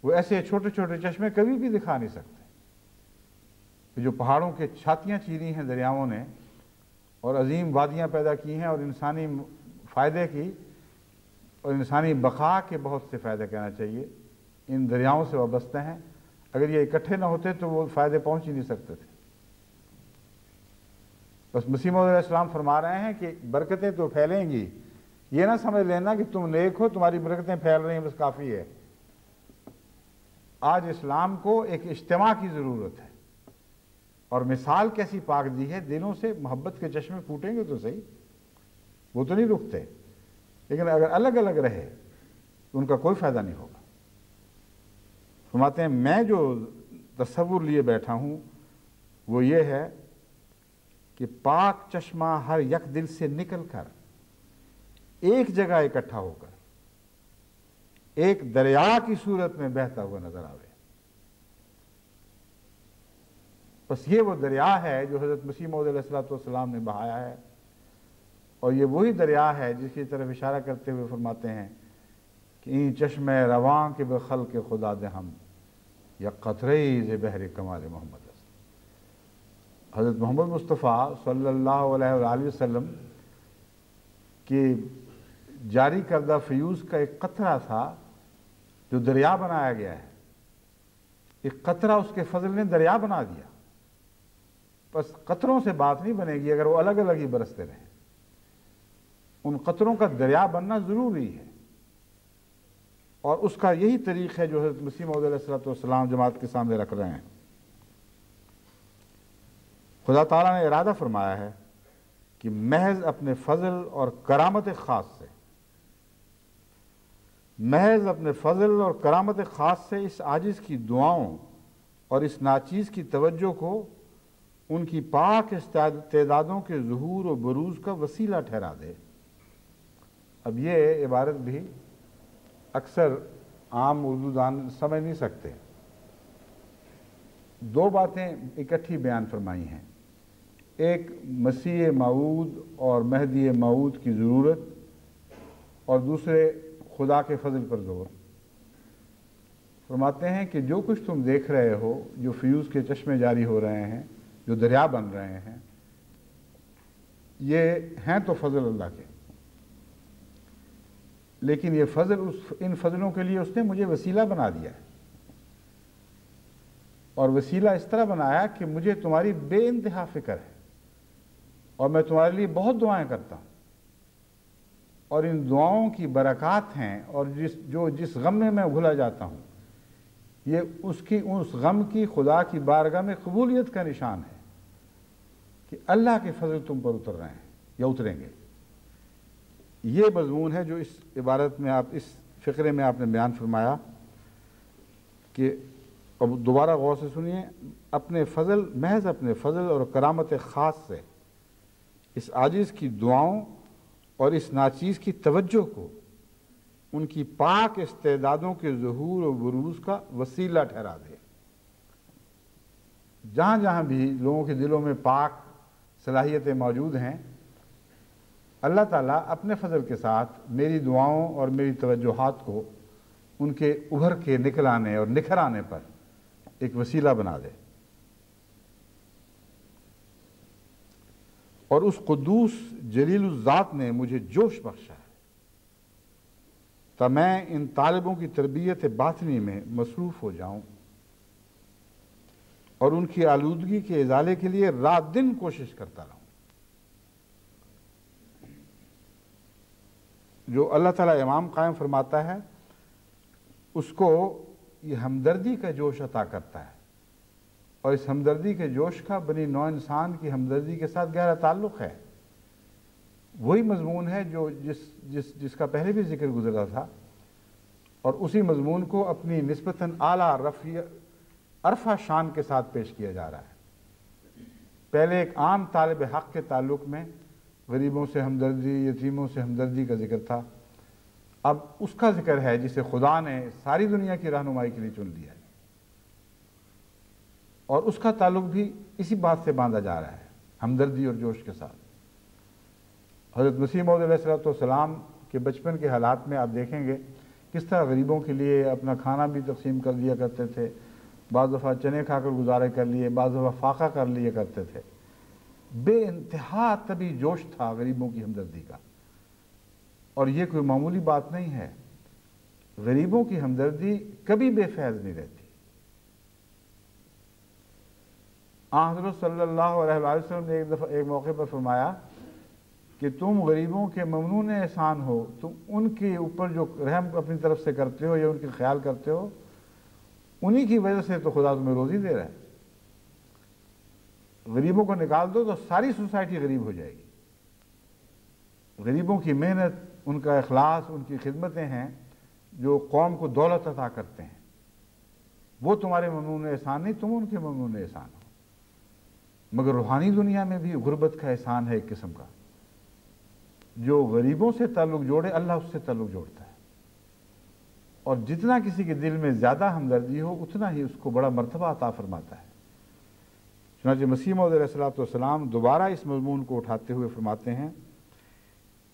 وہ ایسے چھوٹے چھوٹے چشمے کبھی بھی دکھا نہیں سکتے۔ جو پہاڑوں کے چھاتیاں چیری ہیں دریاؤں نے اور عظیم وادیاں پیدا کی ہیں اور انسانی فائدے کی اور انسانی بقا کے بہت سے فائدے کہنا چاہیے ان دریاؤں سے وابستہ ہیں، اگر یہ اکٹھے نہ ہوتے تو وہ فائدے پہنچ ہی نہیں سکتے تھے۔ بس مسیح موعود علیہ السلام فرما رہے ہیں کہ برکتیں تو پھیلیں گی، یہ نہ سمجھ لینا کہ تم نیک ہو تمہاری برکتیں پھیل رہی ہیں بس کافی ہے۔ آج اسلام کو ایک اجتماع کی ضرورت ہے، اور مثال کیسی پاک دی ہے، دلوں سے محبت کے چشمے پھوٹیں گے تو صحیح، وہ تو نہیں رکتے، لیکن اگر الگ الگ رہے تو ان کا کوئی فائدہ نہیں ہوگا۔ فرماتے ہیں میں جو تصور لیے بیٹھا ہوں وہ یہ ہے کہ پاک چشمہ ہر یک دل سے نکل کر ایک جگہ اکٹھا ہو کر ایک دریا کی صورت میں بہتا ہوا نظر آوے۔ بس یہ وہ دریا ہے جو حضرت مسیح موعود علیہ السلام نے بہایا ہے، اور یہ وہی دریا ہے جس کی طرف اشارہ کرتے ہوئے فرماتے ہیں کہ این چشم رواں کے بخلق خدا دے ہم یا قطرے ز بحر کمال محمد۔ حضرت محمد مصطفیٰ صلی اللہ علیہ وآلہ وسلم کی جاری کردہ فیوز کا ایک قطرہ تھا جو دریا بنایا گیا ہے۔ ایک قطرہ اس کے فضل نے دریا بنا دیا۔ بس قطروں سے بات نہیں بنے گی اگر وہ الگ الگ ہی برستے رہیں، ان قطروں کا دریا بننا ضروری ہے، اور اس کا یہی طریق ہے جو حضرت مسیح موعود علیہ السلام جماعت کے سامنے رکھ رہے ہیں۔ خدا تعالیٰ نے ارادہ فرمایا ہے کہ محض اپنے فضل اور کرامت خاص سے اس عاجز کی دعاؤں اور اس ناچیز کی توجہ کو ان کی پاک استعدادوں کے ظہور و بروز کا وسیلہ ٹھہرا دے۔ اب یہ عبارت بھی اکثر عام اردو دان سمجھ نہیں سکتے۔ دو باتیں اکٹھی بیان فرمائی ہیں، ایک مسیح موعود اور مہدی موعود کی ضرورت، اور دوسرے خدا کے فضل پر زور۔ فرماتے ہیں کہ جو کچھ تم دیکھ رہے ہو، جو فیوز کے چشمے جاری ہو رہے ہیں، جو دریا بن رہے ہیں، یہ ہیں تو فضل اللہ کے، لیکن یہ فضل ان فضلوں کے لیے اس نے مجھے وسیلہ بنا دیا ہے، اور وسیلہ اس طرح بنایا کہ مجھے تمہاری بے انتہا فکر ہے، اور میں تمہارے لیے بہت دعائیں کرتا ہوں، اور ان دعاؤں کی برکات ہیں، اور جس غم میں گھلا جاتا ہوں یہ اس غم کی خدا کی بارگاہ میں قبولیت کا نشان ہے کہ اللہ کے فضل تم پر اتر رہے ہیں یا اتریں گے۔ یہ مضمون ہے جو اس عبارت میں اس فقرے میں آپ نے بیان فرمایا کہ اب دوبارہ غور سے سنیے، محض اپنے فضل اور کرامت خاص سے اس عاجز کی دعاؤں اور اس ناچیز کی توجہ کو ان کی پاک استعدادوں کے ظہور و بروز کا وسیلہ ٹھہرا دے۔ جہاں جہاں بھی لوگوں کے دلوں میں پاک صلاحیتیں موجود ہیں، اللہ تعالیٰ اپنے فضل کے ساتھ میری دعاؤں اور میری توجہات کو ان کے ابھر کے نکل آنے اور نکھر آنے پر ایک وسیلہ بنا دے، اور اس قدوس جلیل الذات نے مجھے جوش بخشا ہے تا میں ان طالبوں کی تربیت باطنی میں مصروف ہو جاؤں اور ان کی آلودگی کے ازالے کے لیے رات دن کوشش کرتا رہوں۔ جو اللہ تعالیٰ امام قائم فرماتا ہے اس کو یہ ہمدردی کا جوش عطا کرتا ہے، اور اس ہمدردی کے جوش کا بنی نوع انسان کی ہمدردی کے ساتھ گہرا تعلق ہے۔ وہی مضمون ہے جو جس کا پہلے بھی ذکر گزرا تھا، اور اسی مضمون کو اپنی نسبتاً اعلیٰ عرفہ شان کے ساتھ پیش کیا جا رہا ہے۔ پہلے ایک عام طالب حق کے تعلق میں غریبوں سے ہمدردی، یتیموں سے ہمدردی کا ذکر تھا، اب اس کا ذکر ہے جسے خدا نے ساری دنیا کی رہنمائی کے لیے چن لیا ہے، اور اس کا تعلق بھی اسی بات سے باندھا جا رہا ہے، ہمدردی اور جوش کے ساتھ۔ حضرت مسیح موعود علیہ السلام کے بچپن کے حالات میں آپ دیکھیں گے کس طرح غریبوں کے لیے اپنا کھانا بھی تقسیم کر دیا کرتے تھے، بعض دفعہ چنے کھا کر گزارے کر لیے، بعض دفعہ فاقہ کر لیا کرتے تھے۔ بے انتہا طبی جوش تھا غریبوں کی ہمدردی کا، اور یہ کوئی معمولی بات نہیں ہے۔ غریبوں کی ہمدردی کبھی بے فیض نہیں رہتی۔ حضرت صلی اللہ علیہ وسلم نے ایک موقع پر فرمایا کہ تم غریبوں کے ممنون احسان ہو، تم ان کے اوپر جو رحم اپنی طرف سے کرتے ہو یا ان کے خیال کرتے ہو، انہی کی وجہ سے تو خدا تمہیں روزی دے رہا ہے۔ غریبوں کو نکال دو تو ساری سوسائٹی غریب ہو جائے گی۔ غریبوں کی محنت، ان کا اخلاص، ان کی خدمتیں ہیں جو قوم کو دولت عطا کرتے ہیں۔ وہ تمہارے ممنون احسان نہیں، تم ان کے ممنون احسان ہو۔ مگر روحانی دنیا میں بھی غربت کا احسان ہے ایک قسم کا۔ جو غریبوں سے تعلق جوڑے، اللہ اس سے تعلق جوڑتا ہے، اور جتنا کسی کے دل میں زیادہ ہمدردی ہو اتنا ہی اس کو بڑا مرتبہ عطا فرماتا ہے۔ چنانچہ مسیح موعود علیہ السلام دوبارہ اس مضمون کو اٹھاتے ہوئے فرماتے ہیں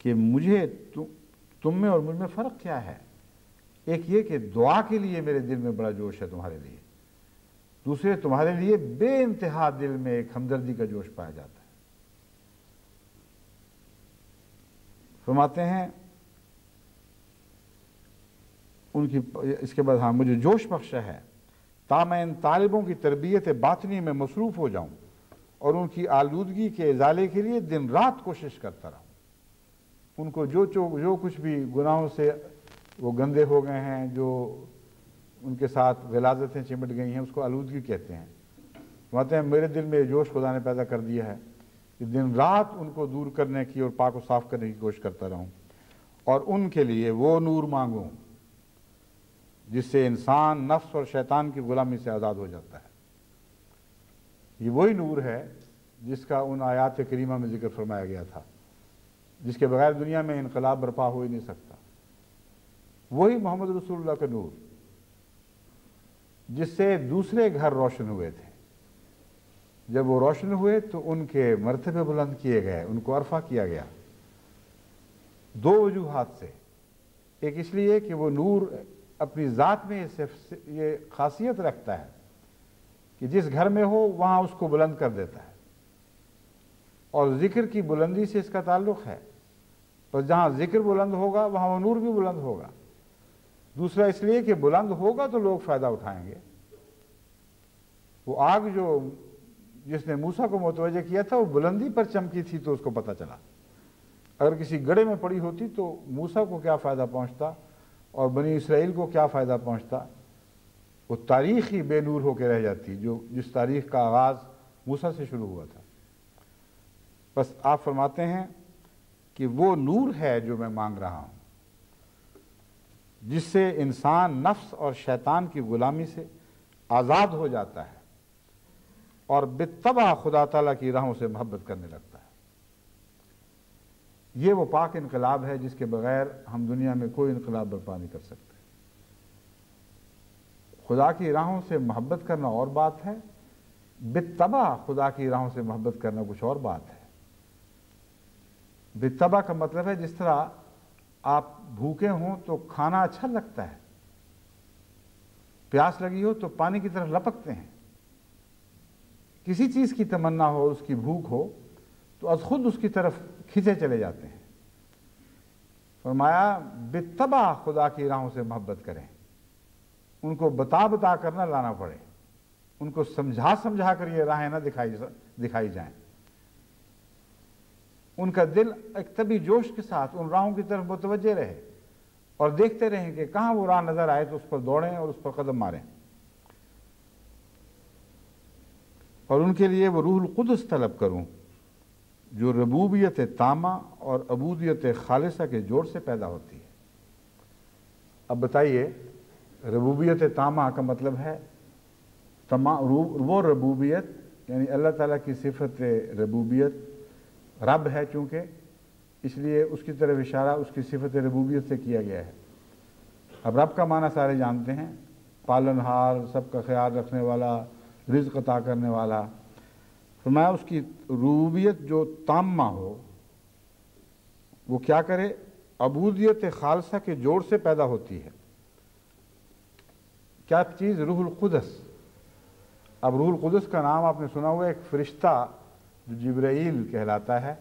کہ مجھے تم میں اور مجھ میں فرق کیا ہے؟ ایک یہ کہ دعا کے لیے میرے دل میں بڑا جوش ہے تمہارے لیے، دوسرے تمہارے لیے بے انتہا دل میں ایک ہمدردی کا جوش پایا جاتا ہے۔ فرماتے ہیں ان کی اس کے بعد، مجھے جوش بخشا ہے تا میں ان طالبوں کی تربیت باطنی میں مصروف ہو جاؤں اور ان کی آلودگی کے ازالے کے لیے دن رات کوشش کرتا رہوں۔ ان کو جو کچھ بھی گناہوں سے وہ گندے ہو گئے ہیں، جو ان کے ساتھ غلاظتیں چمٹ گئی ہیں، اس کو آلودگی کہتے ہیں۔ فرماتے ہیں میرے دل میں یہ جوش خدا نے پیدا کر دیا ہے کہ دن رات ان کو دور کرنے کی اور پاک و صاف کرنے کی کوشش کرتا رہوں، اور ان کے لیے وہ نور مانگوں جس سے انسان نفس اور شیطان کی غلامی سے آزاد ہو جاتا ہے۔ یہ وہی نور ہے جس کا ان آیات کریمہ میں ذکر فرمایا گیا تھا، جس کے بغیر دنیا میں انقلاب برپا ہو ہی نہیں سکتا۔ وہی محمد رسول اللہ کا نور جس سے دوسرے گھر روشن ہوئے تھے۔ جب وہ روشن ہوئے تو ان کے مرتبے بلند کیے گئے، ان کو عرفہ کیا گیا، دو وجوہات سے۔ ایک اس لیے کہ وہ نور اپنی ذات میں یہ خاصیت رکھتا ہے کہ جس گھر میں ہو وہاں اس کو بلند کر دیتا ہے، اور ذکر کی بلندی سے اس کا تعلق ہے، بس جہاں ذکر بلند ہوگا وہاں وہ نور بھی بلند ہوگا۔ دوسرا اس لیے کہ بلند ہوگا تو لوگ فائدہ اٹھائیں گے۔ وہ آگ جس نے موسیٰ کو متوجہ کیا تھا وہ بلندی پر چمکی تھی تو اس کو پتہ چلا۔ اگر کسی گڑھے میں پڑی ہوتی تو موسیٰ کو کیا فائدہ پہنچتا اور بنی اسرائیل کو کیا فائدہ پہنچتا؟ وہ تاریخ ہی بے نور ہو کے رہ جاتی، جس تاریخ کا آغاز موسیٰ سے شروع ہوا تھا۔ بس آپ فرماتے ہیں کہ وہ نور ہے جو میں مانگ رہا ہوں، جس سے انسان نفس اور شیطان کی غلامی سے آزاد ہو جاتا ہے اور بالطبع خدا تعالیٰ کی راہوں سے محبت کرنے لگتا ہے۔ یہ وہ پاک انقلاب ہے جس کے بغیر ہم دنیا میں کوئی انقلاب برپا نہیں کر سکتے۔ خدا کی راہوں سے محبت کرنا اور بات ہے، بالطبع خدا کی راہوں سے محبت کرنا کچھ اور بات ہے۔ بالطبع کا مطلب ہے جس طرح آپ بھوکے ہوں تو کھانا اچھا لگتا ہے، پیاس لگی ہو تو پانی کی طرف لپکتے ہیں، کسی چیز کی تمنا ہو، اس کی بھوک ہو تو از خود اس کی طرف کھینچے چلے جاتے ہیں۔ فرمایا بالطبع خدا کی راہوں سے محبت کریں، ان کو بتا کر نہ لانا پڑے، ان کو سمجھا کر یہ راہیں نہ دکھائی جائیں۔ ان کا دل ایک طبی جوش کے ساتھ ان راہوں کی طرف متوجہ رہے اور دیکھتے رہیں کہ کہاں وہ راہ نظر آئے تو اس پر دوڑیں اور اس پر قدم ماریں، اور ان کے لیے وہ روح القدس طلب کروں جو ربوبیت تامہ اور عبودیت خالصہ کے جوڑ سے پیدا ہوتی ہے۔ اب بتائیے، ربوبیت تامہ کا مطلب ہے وہ ربوبیت، یعنی اللہ تعالیٰ کی صفت ربوبیت، رب ہے چونکہ اس لیے اس کی طرف اشارہ اس کی صفت ربوبیت سے کیا گیا ہے۔ اب رب کا معنی سارے جانتے ہیں، پالن ہار، سب کا خیال رکھنے والا، رزق عطا کرنے والا۔ فرمایا اس کی ربوبیت جو تامہ ہو، وہ کیا کرے؟ عبودیت خالصہ کے جوڑ سے پیدا ہوتی ہے۔ کیا چیز؟ روح القدس۔ اب روح القدس کا نام آپ نے سنا ہوا، ایک فرشتہ جو جبرائیل کہلاتا ہے،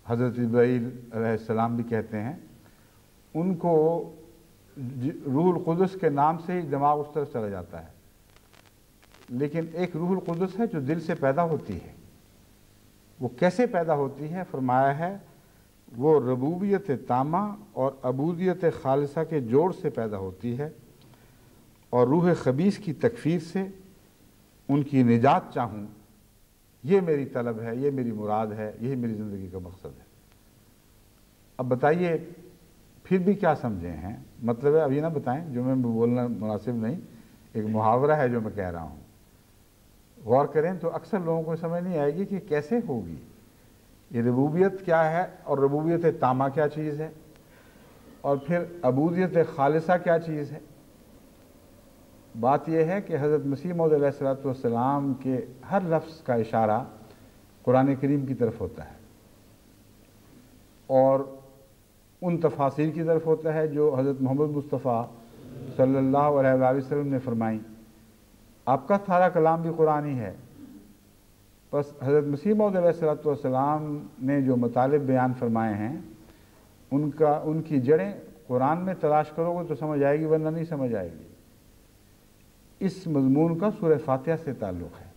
حضرت جبرائیل علیہ السلام بھی کہتے ہیں، ان کو روح القدس کے نام سے ہی دماغ اس طرف چلا جاتا ہے، لیکن ایک روح القدس ہے جو دل سے پیدا ہوتی ہے۔ وہ کیسے پیدا ہوتی ہے؟ فرمایا ہے وہ ربوبیت تامہ اور عبودیت خالصہ کے جوڑ سے پیدا ہوتی ہے، اور روح خبیث کی تکفیر سے ان کی نجات چاہوں، یہ میری طلب ہے، یہ میری مراد ہے، یہی میری زندگی کا مقصد ہے۔ اب بتائیے پھر بھی کیا سمجھے ہیں؟ مطلب ہے اب یہ نہ بتائیں جو میں بولنا مناسب نہیں، ایک محاورہ ہے جو میں کہہ رہا ہوں، غور کریں تو اکثر لوگوں کو سمجھ نہیں آئے گی کہ کیسے ہوگی یہ ربوبیت کیا ہے، اور ربوبیت تامہ کیا چیز ہے، اور پھر عبودیت خالصہ کیا چیز ہے۔ بات یہ ہے کہ حضرت مسیح موعود علیہ السلام کے ہر لفظ کا اشارہ قرآن کریم کی طرف ہوتا ہے، اور ان تفاسیر کی طرف ہوتا ہے جو حضرت محمد مصطفیٰ صلی اللہ علیہ وآلہ وسلم نے فرمائیں۔ آپ کا سارا کلام بھی قرآنی ہے، بس حضرت مسیح موعود علیہ السلام نے جو مطالب بیان فرمائے ہیں ان کی جڑیں قرآن میں تلاش کرو گے تو سمجھ آئے گی، ورنہ نہیں سمجھ آئے گی۔ اس مضمون کا سورہ فاتحہ سے تعلق ہے۔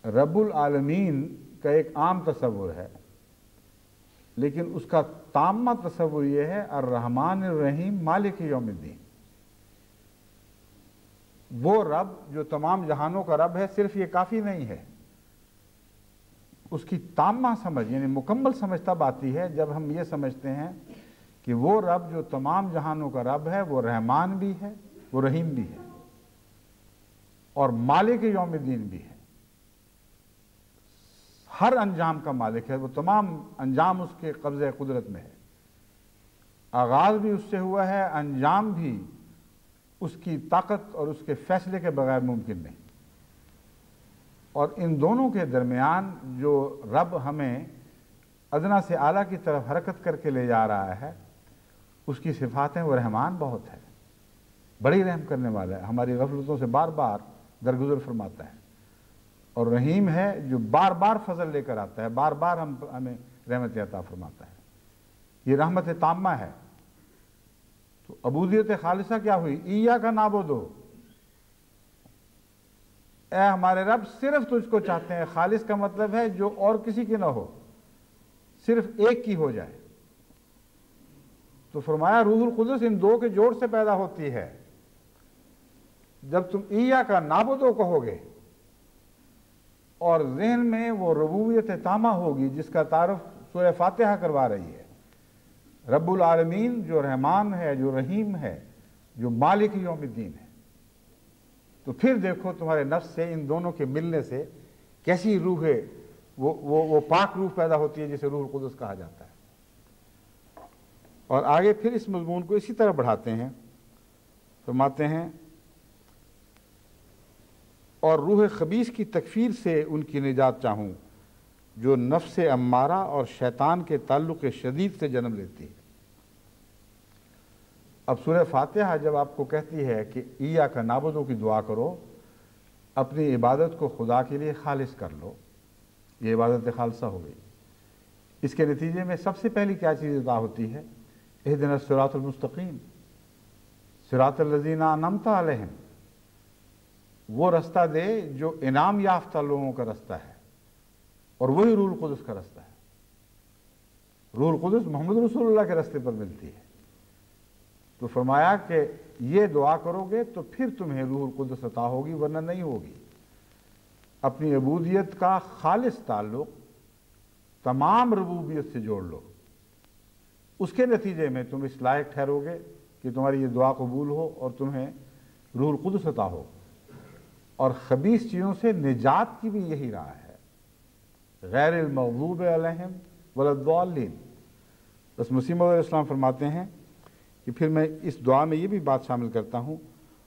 رب العالمین کا ایک عام تصور ہے، لیکن اس کا تامہ تصور یہ ہے الرحمن الرحیم مالک یوم الدین۔ وہ رب جو تمام جہانوں کا رب ہے، صرف یہ کافی نہیں ہے، اس کی تامہ سمجھ یعنی مکمل سمجھ تب آتی ہے جب ہم یہ سمجھتے ہیں کہ وہ رب جو تمام جہانوں کا رب ہے وہ رحمان بھی ہے، وہ رحیم بھی ہے، اور مالک یوم الدین بھی ہے، ہر انجام کا مالک ہے، وہ تمام انجام اس کے قبضہ قدرت میں ہے۔ آغاز بھی اس سے ہوا ہے، انجام بھی اس کی طاقت اور اس کے فیصلے کے بغیر ممکن نہیں۔ اور ان دونوں کے درمیان جو رب ہمیں ادنا سے اعلیٰ کی طرف حرکت کر کے لے جا رہا ہے، اس کی صفات ہیں، وہ رحمان بہت ہے، بڑی رحم کرنے والا ہے، ہماری غفلتوں سے بار بار درگزر فرماتا ہے، اور رحیم ہے جو بار بار فضل لے کر آتا ہے، بار بار ہمیں رحمت عطا فرماتا ہے۔ یہ رحمت تامہ ہے۔ تو عبودیت خالصہ کیا ہوئی؟ ایاک نعبدو، اے ہمارے رب صرف تجھ کو چاہتے ہیں۔ خالص کا مطلب ہے جو اور کسی کی نہ ہو، صرف ایک کی ہو جائے۔ تو فرمایا روح القدس ان دو کے جوڑ سے پیدا ہوتی ہے۔ جب تم ایاک نعبدو کہو گے اور ذہن میں وہ ربوبیت تامہ ہوگی جس کا تعارف سورہ فاتحہ کروا رہی ہے، رب العالمین جو رحمان ہے، جو رحیم ہے، جو مالک یوم الدین ہے، تو پھر دیکھو تمہارے نفس سے ان دونوں کے ملنے سے کیسی روح ہے، وہ پاک روح پیدا ہوتی ہے جسے روح القدس کہا جاتا ہے۔ اور آگے پھر اس مضمون کو اسی طرح بڑھاتے ہیں، فرماتے ہیں اور روح خبیث کی تکفیر سے ان کی نجات چاہوں جو نفس امارہ اور شیطان کے تعلق شدید سے جنم لیتی ہے۔ اب سورہ فاتحہ جب آپ کو کہتی ہے کہ ایاک نعبدو کی دعا کرو، اپنی عبادت کو خدا کے لیے خالص کر لو، یہ عبادت خالصہ ہو گئی۔ اس کے نتیجے میں سب سے پہلی کیا چیز ادا ہوتی ہے؟ اہدنا الصراط المستقیم، صراط الذین انعمت علیہم، وہ رستہ دے جو انعام یافتہ لوگوں کا رستہ ہے، اور وہی روح القدس کا رستہ ہے۔ روح القدس محمد رسول اللہ کے رستے پر ملتی ہے۔ تو فرمایا کہ یہ دعا کرو گے تو پھر تمہیں روح القدس عطا ہوگی، ورنہ نہیں ہوگی۔ اپنی عبودیت کا خالص تعلق تمام ربوبیت سے جوڑ لو، اس کے نتیجے میں تم اس لائق ٹھہرو گے کہ تمہاری یہ دعا قبول ہو اور تمہیں روح القدس عطا ہو۔ اور خبیث چیزوں سے نجات کی بھی یہی راہ ہے، غیر المغضوب علیہم ولا الضالین۔ بس مسیح موعود علیہ السلام فرماتے ہیں کہ پھر میں اس دعا میں یہ بھی بات شامل کرتا ہوں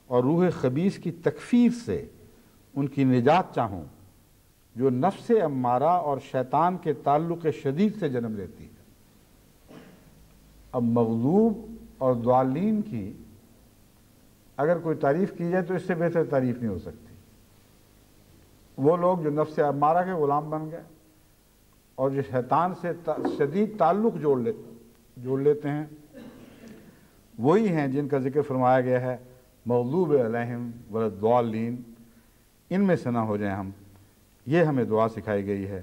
اور روح خبیث کی تکفیر سے ان کی نجات چاہوں جو نفس امارہ اور شیطان کے تعلق شدید سے جنم لیتی ہے۔ اب مغضوب اور ضالین کی اگر کوئی تعریف کی جائے تو اس سے بہتر تعریف نہیں ہو سکتی۔ وہ لوگ جو نفس امارہ کے غلام بن گئے اور جو شیطان سے شدید تعلق جوڑ لیتے ہیں، وہی ہیں جن کا ذکر فرمایا گیا ہے مغضوب علیہم ولا الضالین، ان میں سے نہ ہو جائیں ہم۔ یہ ہمیں دعا سکھائی گئی ہے۔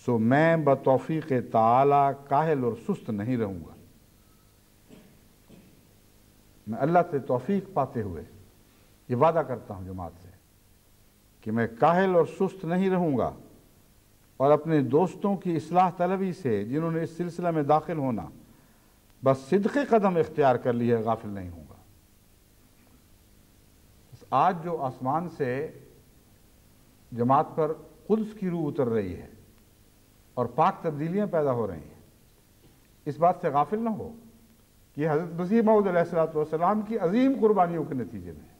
سو میں بتوفیق تعالی کاہل اور سست نہیں رہوں گا۔ میں اللہ سے توفیق پاتے ہوئے یہ وعدہ کرتا ہوں جماعت سے کہ میں کاہل اور سست نہیں رہوں گا، اور اپنے دوستوں کی اصلاح طلبی سے جنہوں نے اس سلسلہ میں داخل ہونا بس صدق قدم اختیار کر لی ہے، غافل نہیں ہوں گا۔ آج جو آسمان سے جماعت پر قدس کی روح اتر رہی ہے اور پاک تبدیلیاں پیدا ہو رہی ہیں، اس بات سے غافل نہ ہو کہ حضرت مسیح موعود علیہ السلام کی عظیم قربانیوں کے نتیجے میں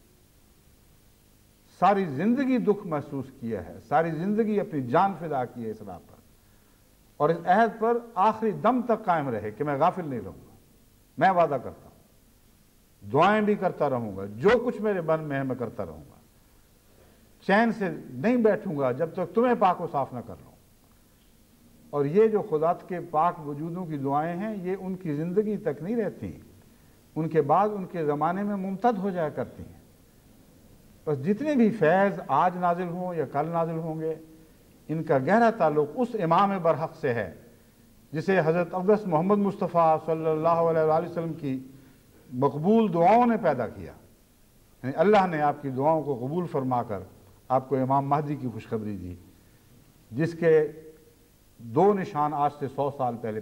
ساری زندگی دکھ محسوس کیا ہے، ساری زندگی اپنی جان فدا کی ہے اس راہ پر، اور اس عہد پر آخری دم تک قائم رہے کہ میں غافل نہیں رہوں گا۔ میں وعدہ کرتا ہوں، دعائیں بھی کرتا رہوں گا، جو کچھ میرے من میں ہے میں کرتا رہوں گا، چین سے نہیں بیٹھوں گا جب تک تمہیں پاک و صاف نہ کر لوں۔ اور یہ جو خدا کے پاک وجودوں کی دعائیں ہیں، یہ ان کی زندگی تک نہیں رہتی، ان کے بعد ان کے زمانے میں ممتد ہو جایا کرتی ہیں۔ بس جتنے بھی فیض آج نازل ہوں یا کل نازل ہوں گے، ان کا گہرا تعلق اس امام برحق سے ہے جسے حضرت اقدس محمد مصطفیٰ صلی اللہ علیہ وآلہ وسلم کی مقبول دعاؤں نے پیدا کیا۔ یعنی اللہ نے آپ کی دعاؤں کو قبول فرما کر آپ کو امام مہدی کی خوشخبری دی، جس کے 2 نشان آج سے 100 سال پہلے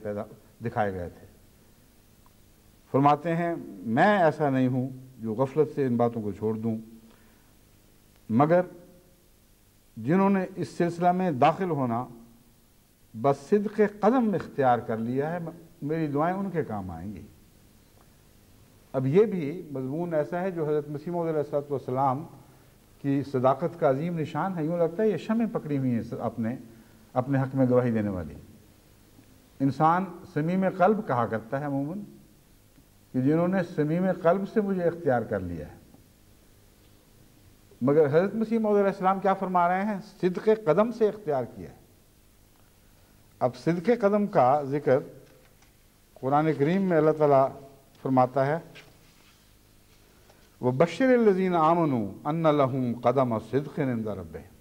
دکھائے گئے تھے۔ فرماتے ہیں میں ایسا نہیں ہوں جو غفلت سے ان باتوں کو چھوڑ دوں، مگر جنہوں نے اس سلسلہ میں داخل ہونا بس صدق قدم اختیار کر لیا ہے، میری دعائیں ان کے کام آئیں گی۔ اب یہ بھی مضمون ایسا ہے جو حضرت مسیح موعود علیہ السلام کی صداقت کا عظیم نشان ہے۔ یوں لگتا ہے یہ شمع پکڑی ہوئی ہیں اپنے حق میں گواہی دینے والی۔ انسان صمیم قلب کہا کرتا ہے عموماً کہ جنہوں نے صمیم قلب سے مجھے اختیار کر لیا ہے، مگر حضرت مسیح موعود علیہ السلام کیا فرما رہے ہیں؟ صدق قدم سے اختیار کیا ہے۔ اب صدق قدم کا ذکر قرآن کریم میں اللہ تعالیٰ فرماتا ہے وَبَشِّرِ الَّذِينَ آمَنُوا أَنَّ لَهُمْ قَدَمَ صِدْقٍ عِندَ رَبِّهِمْ،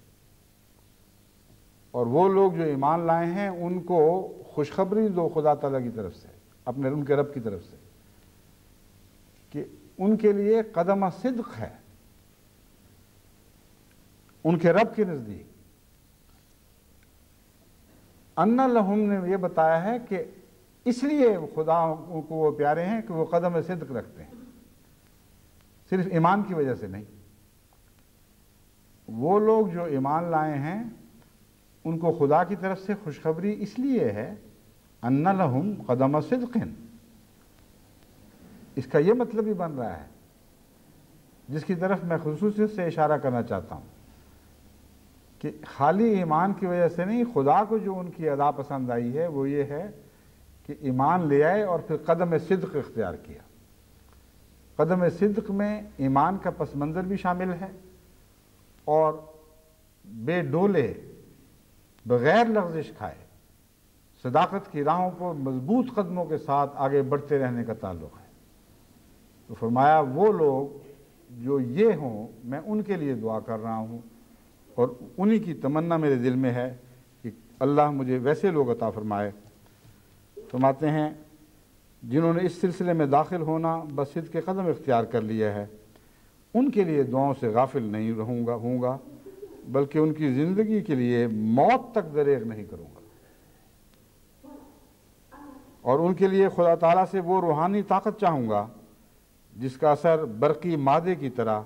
اور وہ لوگ جو ایمان لائے ہیں ان کو خوشخبری دو خدا تعالیٰ کی طرف سے، ان کے رب کی طرف سے، کہ ان کے لیے قدم صدق ہے ان کے رب کے نزدیک۔ ان لہم نے یہ بتایا ہے کہ اس لیے خدا کو وہ پیارے ہیں کہ وہ قدم صدق رکھتے ہیں، صرف ایمان کی وجہ سے نہیں۔ وہ لوگ جو ایمان لائے ہیں ان کو خدا کی طرف سے خوشخبری اس لیے ہے ان لہم قدم صدق، اس کا یہ مطلب ہی بن رہا ہے جس کی طرف میں خصوصیت سے اشارہ کرنا چاہتا ہوں کہ خالی ایمان کی وجہ سے نہیں، خدا کو جو ان کی ادا پسند آئی ہے وہ یہ ہے کہ ایمان لے آئے اور پھر قدم صدق اختیار کیا۔ قدم صدق میں ایمان کا پس منظر بھی شامل ہے، اور بے ڈولے بغیر لغزش کھائے صداقت کی راہوں پر مضبوط قدموں کے ساتھ آگے بڑھتے رہنے کا تعلق ہے۔ تو فرمایا وہ لوگ جو یہ ہوں میں ان کے لیے دعا کر رہا ہوں، اور انہی کی تمنا میرے دل میں ہے کہ اللہ مجھے ویسے لوگ عطا فرمائے۔ فرماتے ہیں جنہوں نے اس سلسلے میں داخل ہونا بس صدق کے قدم اختیار کر لیا ہے، ان کے لیے دعاؤں سے غافل نہیں ہوں گا بلکہ ان کی زندگی کے لیے موت تک دریغ نہیں کروں گا، اور ان کے لیے خدا تعالیٰ سے وہ روحانی طاقت چاہوں گا جس کا اثر برقی مادے کی طرح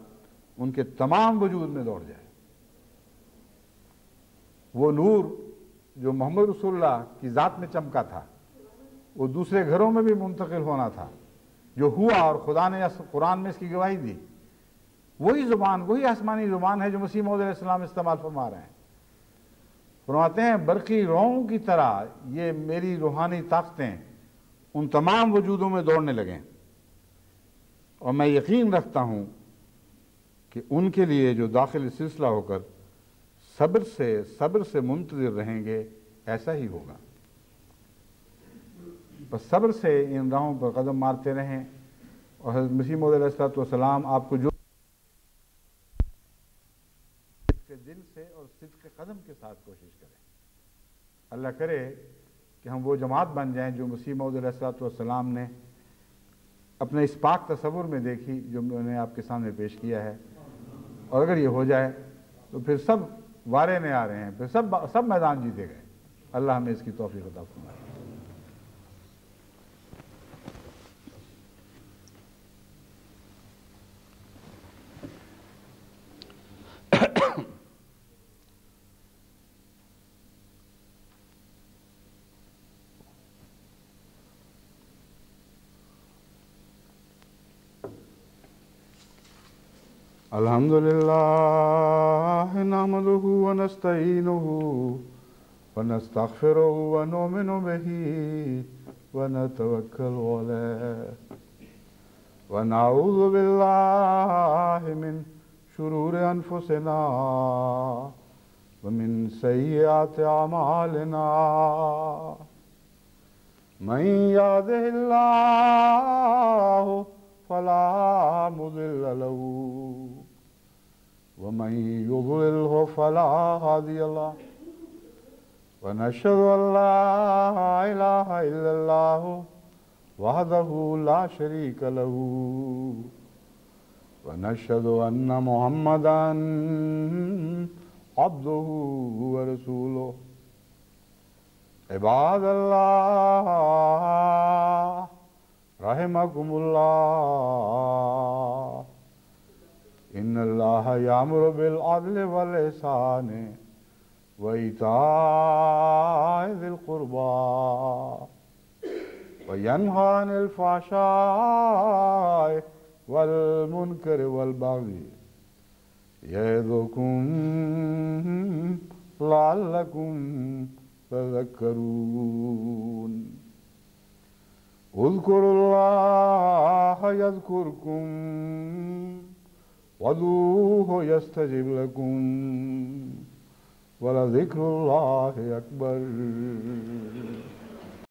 ان کے تمام وجود میں دوڑ جائے۔ وہ نور جو محمد رسول اللہ کی ذات میں چمکا تھا وہ دوسرے گھروں میں بھی منتقل ہونا تھا، جو ہوا، اور خدا نے قرآن میں اس کی گواہی دی۔ وہی زبان، وہی آسمانی زبان ہے جو مسیح موعود علیہ السلام استعمال فرما رہے ہیں۔ فرماتے ہیں برقی روؤں کی طرح یہ میری روحانی طاقتیں ان تمام وجودوں میں دوڑنے لگیں، اور میں یقین رکھتا ہوں کہ ان کے لیے جو داخلی سلسلہ ہو کر صبر سے منتظر رہیں گے ایسا ہی ہوگا۔ بس صبر سے ان راہوں پر قدم مارتے رہیں، اور حضرت مسیح موعود علیہ السلام آپ کو جو صدق دل سے اور صدق قدم کے ساتھ کوشش کریں۔ اللہ کرے کہ ہم وہ جماعت بن جائیں جو مسیح موعود علیہ السلام نے اپنے اس پاک تصور میں دیکھی جو میں نے آپ کے سامنے پیش کیا ہے، اور اگر یہ ہو جائے تو پھر سب وارے نے آ رہے ہیں، پھر سب میدان جیتے گئے۔ اللہ ہمیں اس کی توفیق عطا فرمائے۔ الحمد لله نحمده ونستعينه ونستغفره ونؤمن به ونتوكل عليه ونعوذ بالله من شرور أنفسنا ومن سيئات أعمالنا من يهده الله فلا مضل له ومن يضلله فلا هادي له ونشهد أن لا إله إلا الله وحده لا شريك له ونشهد أن محمدا عبده ورسوله عباد الله رحمكم الله إن الله يأمر بالعدل والإحسان وإيتاء ذي القربى وينهى عن الفحشاء والمنكر والبغي يعظكم لعلكم تذكرون اذكروا الله يذكركم وادعوه يستجب لكم ولذكر الله أكبر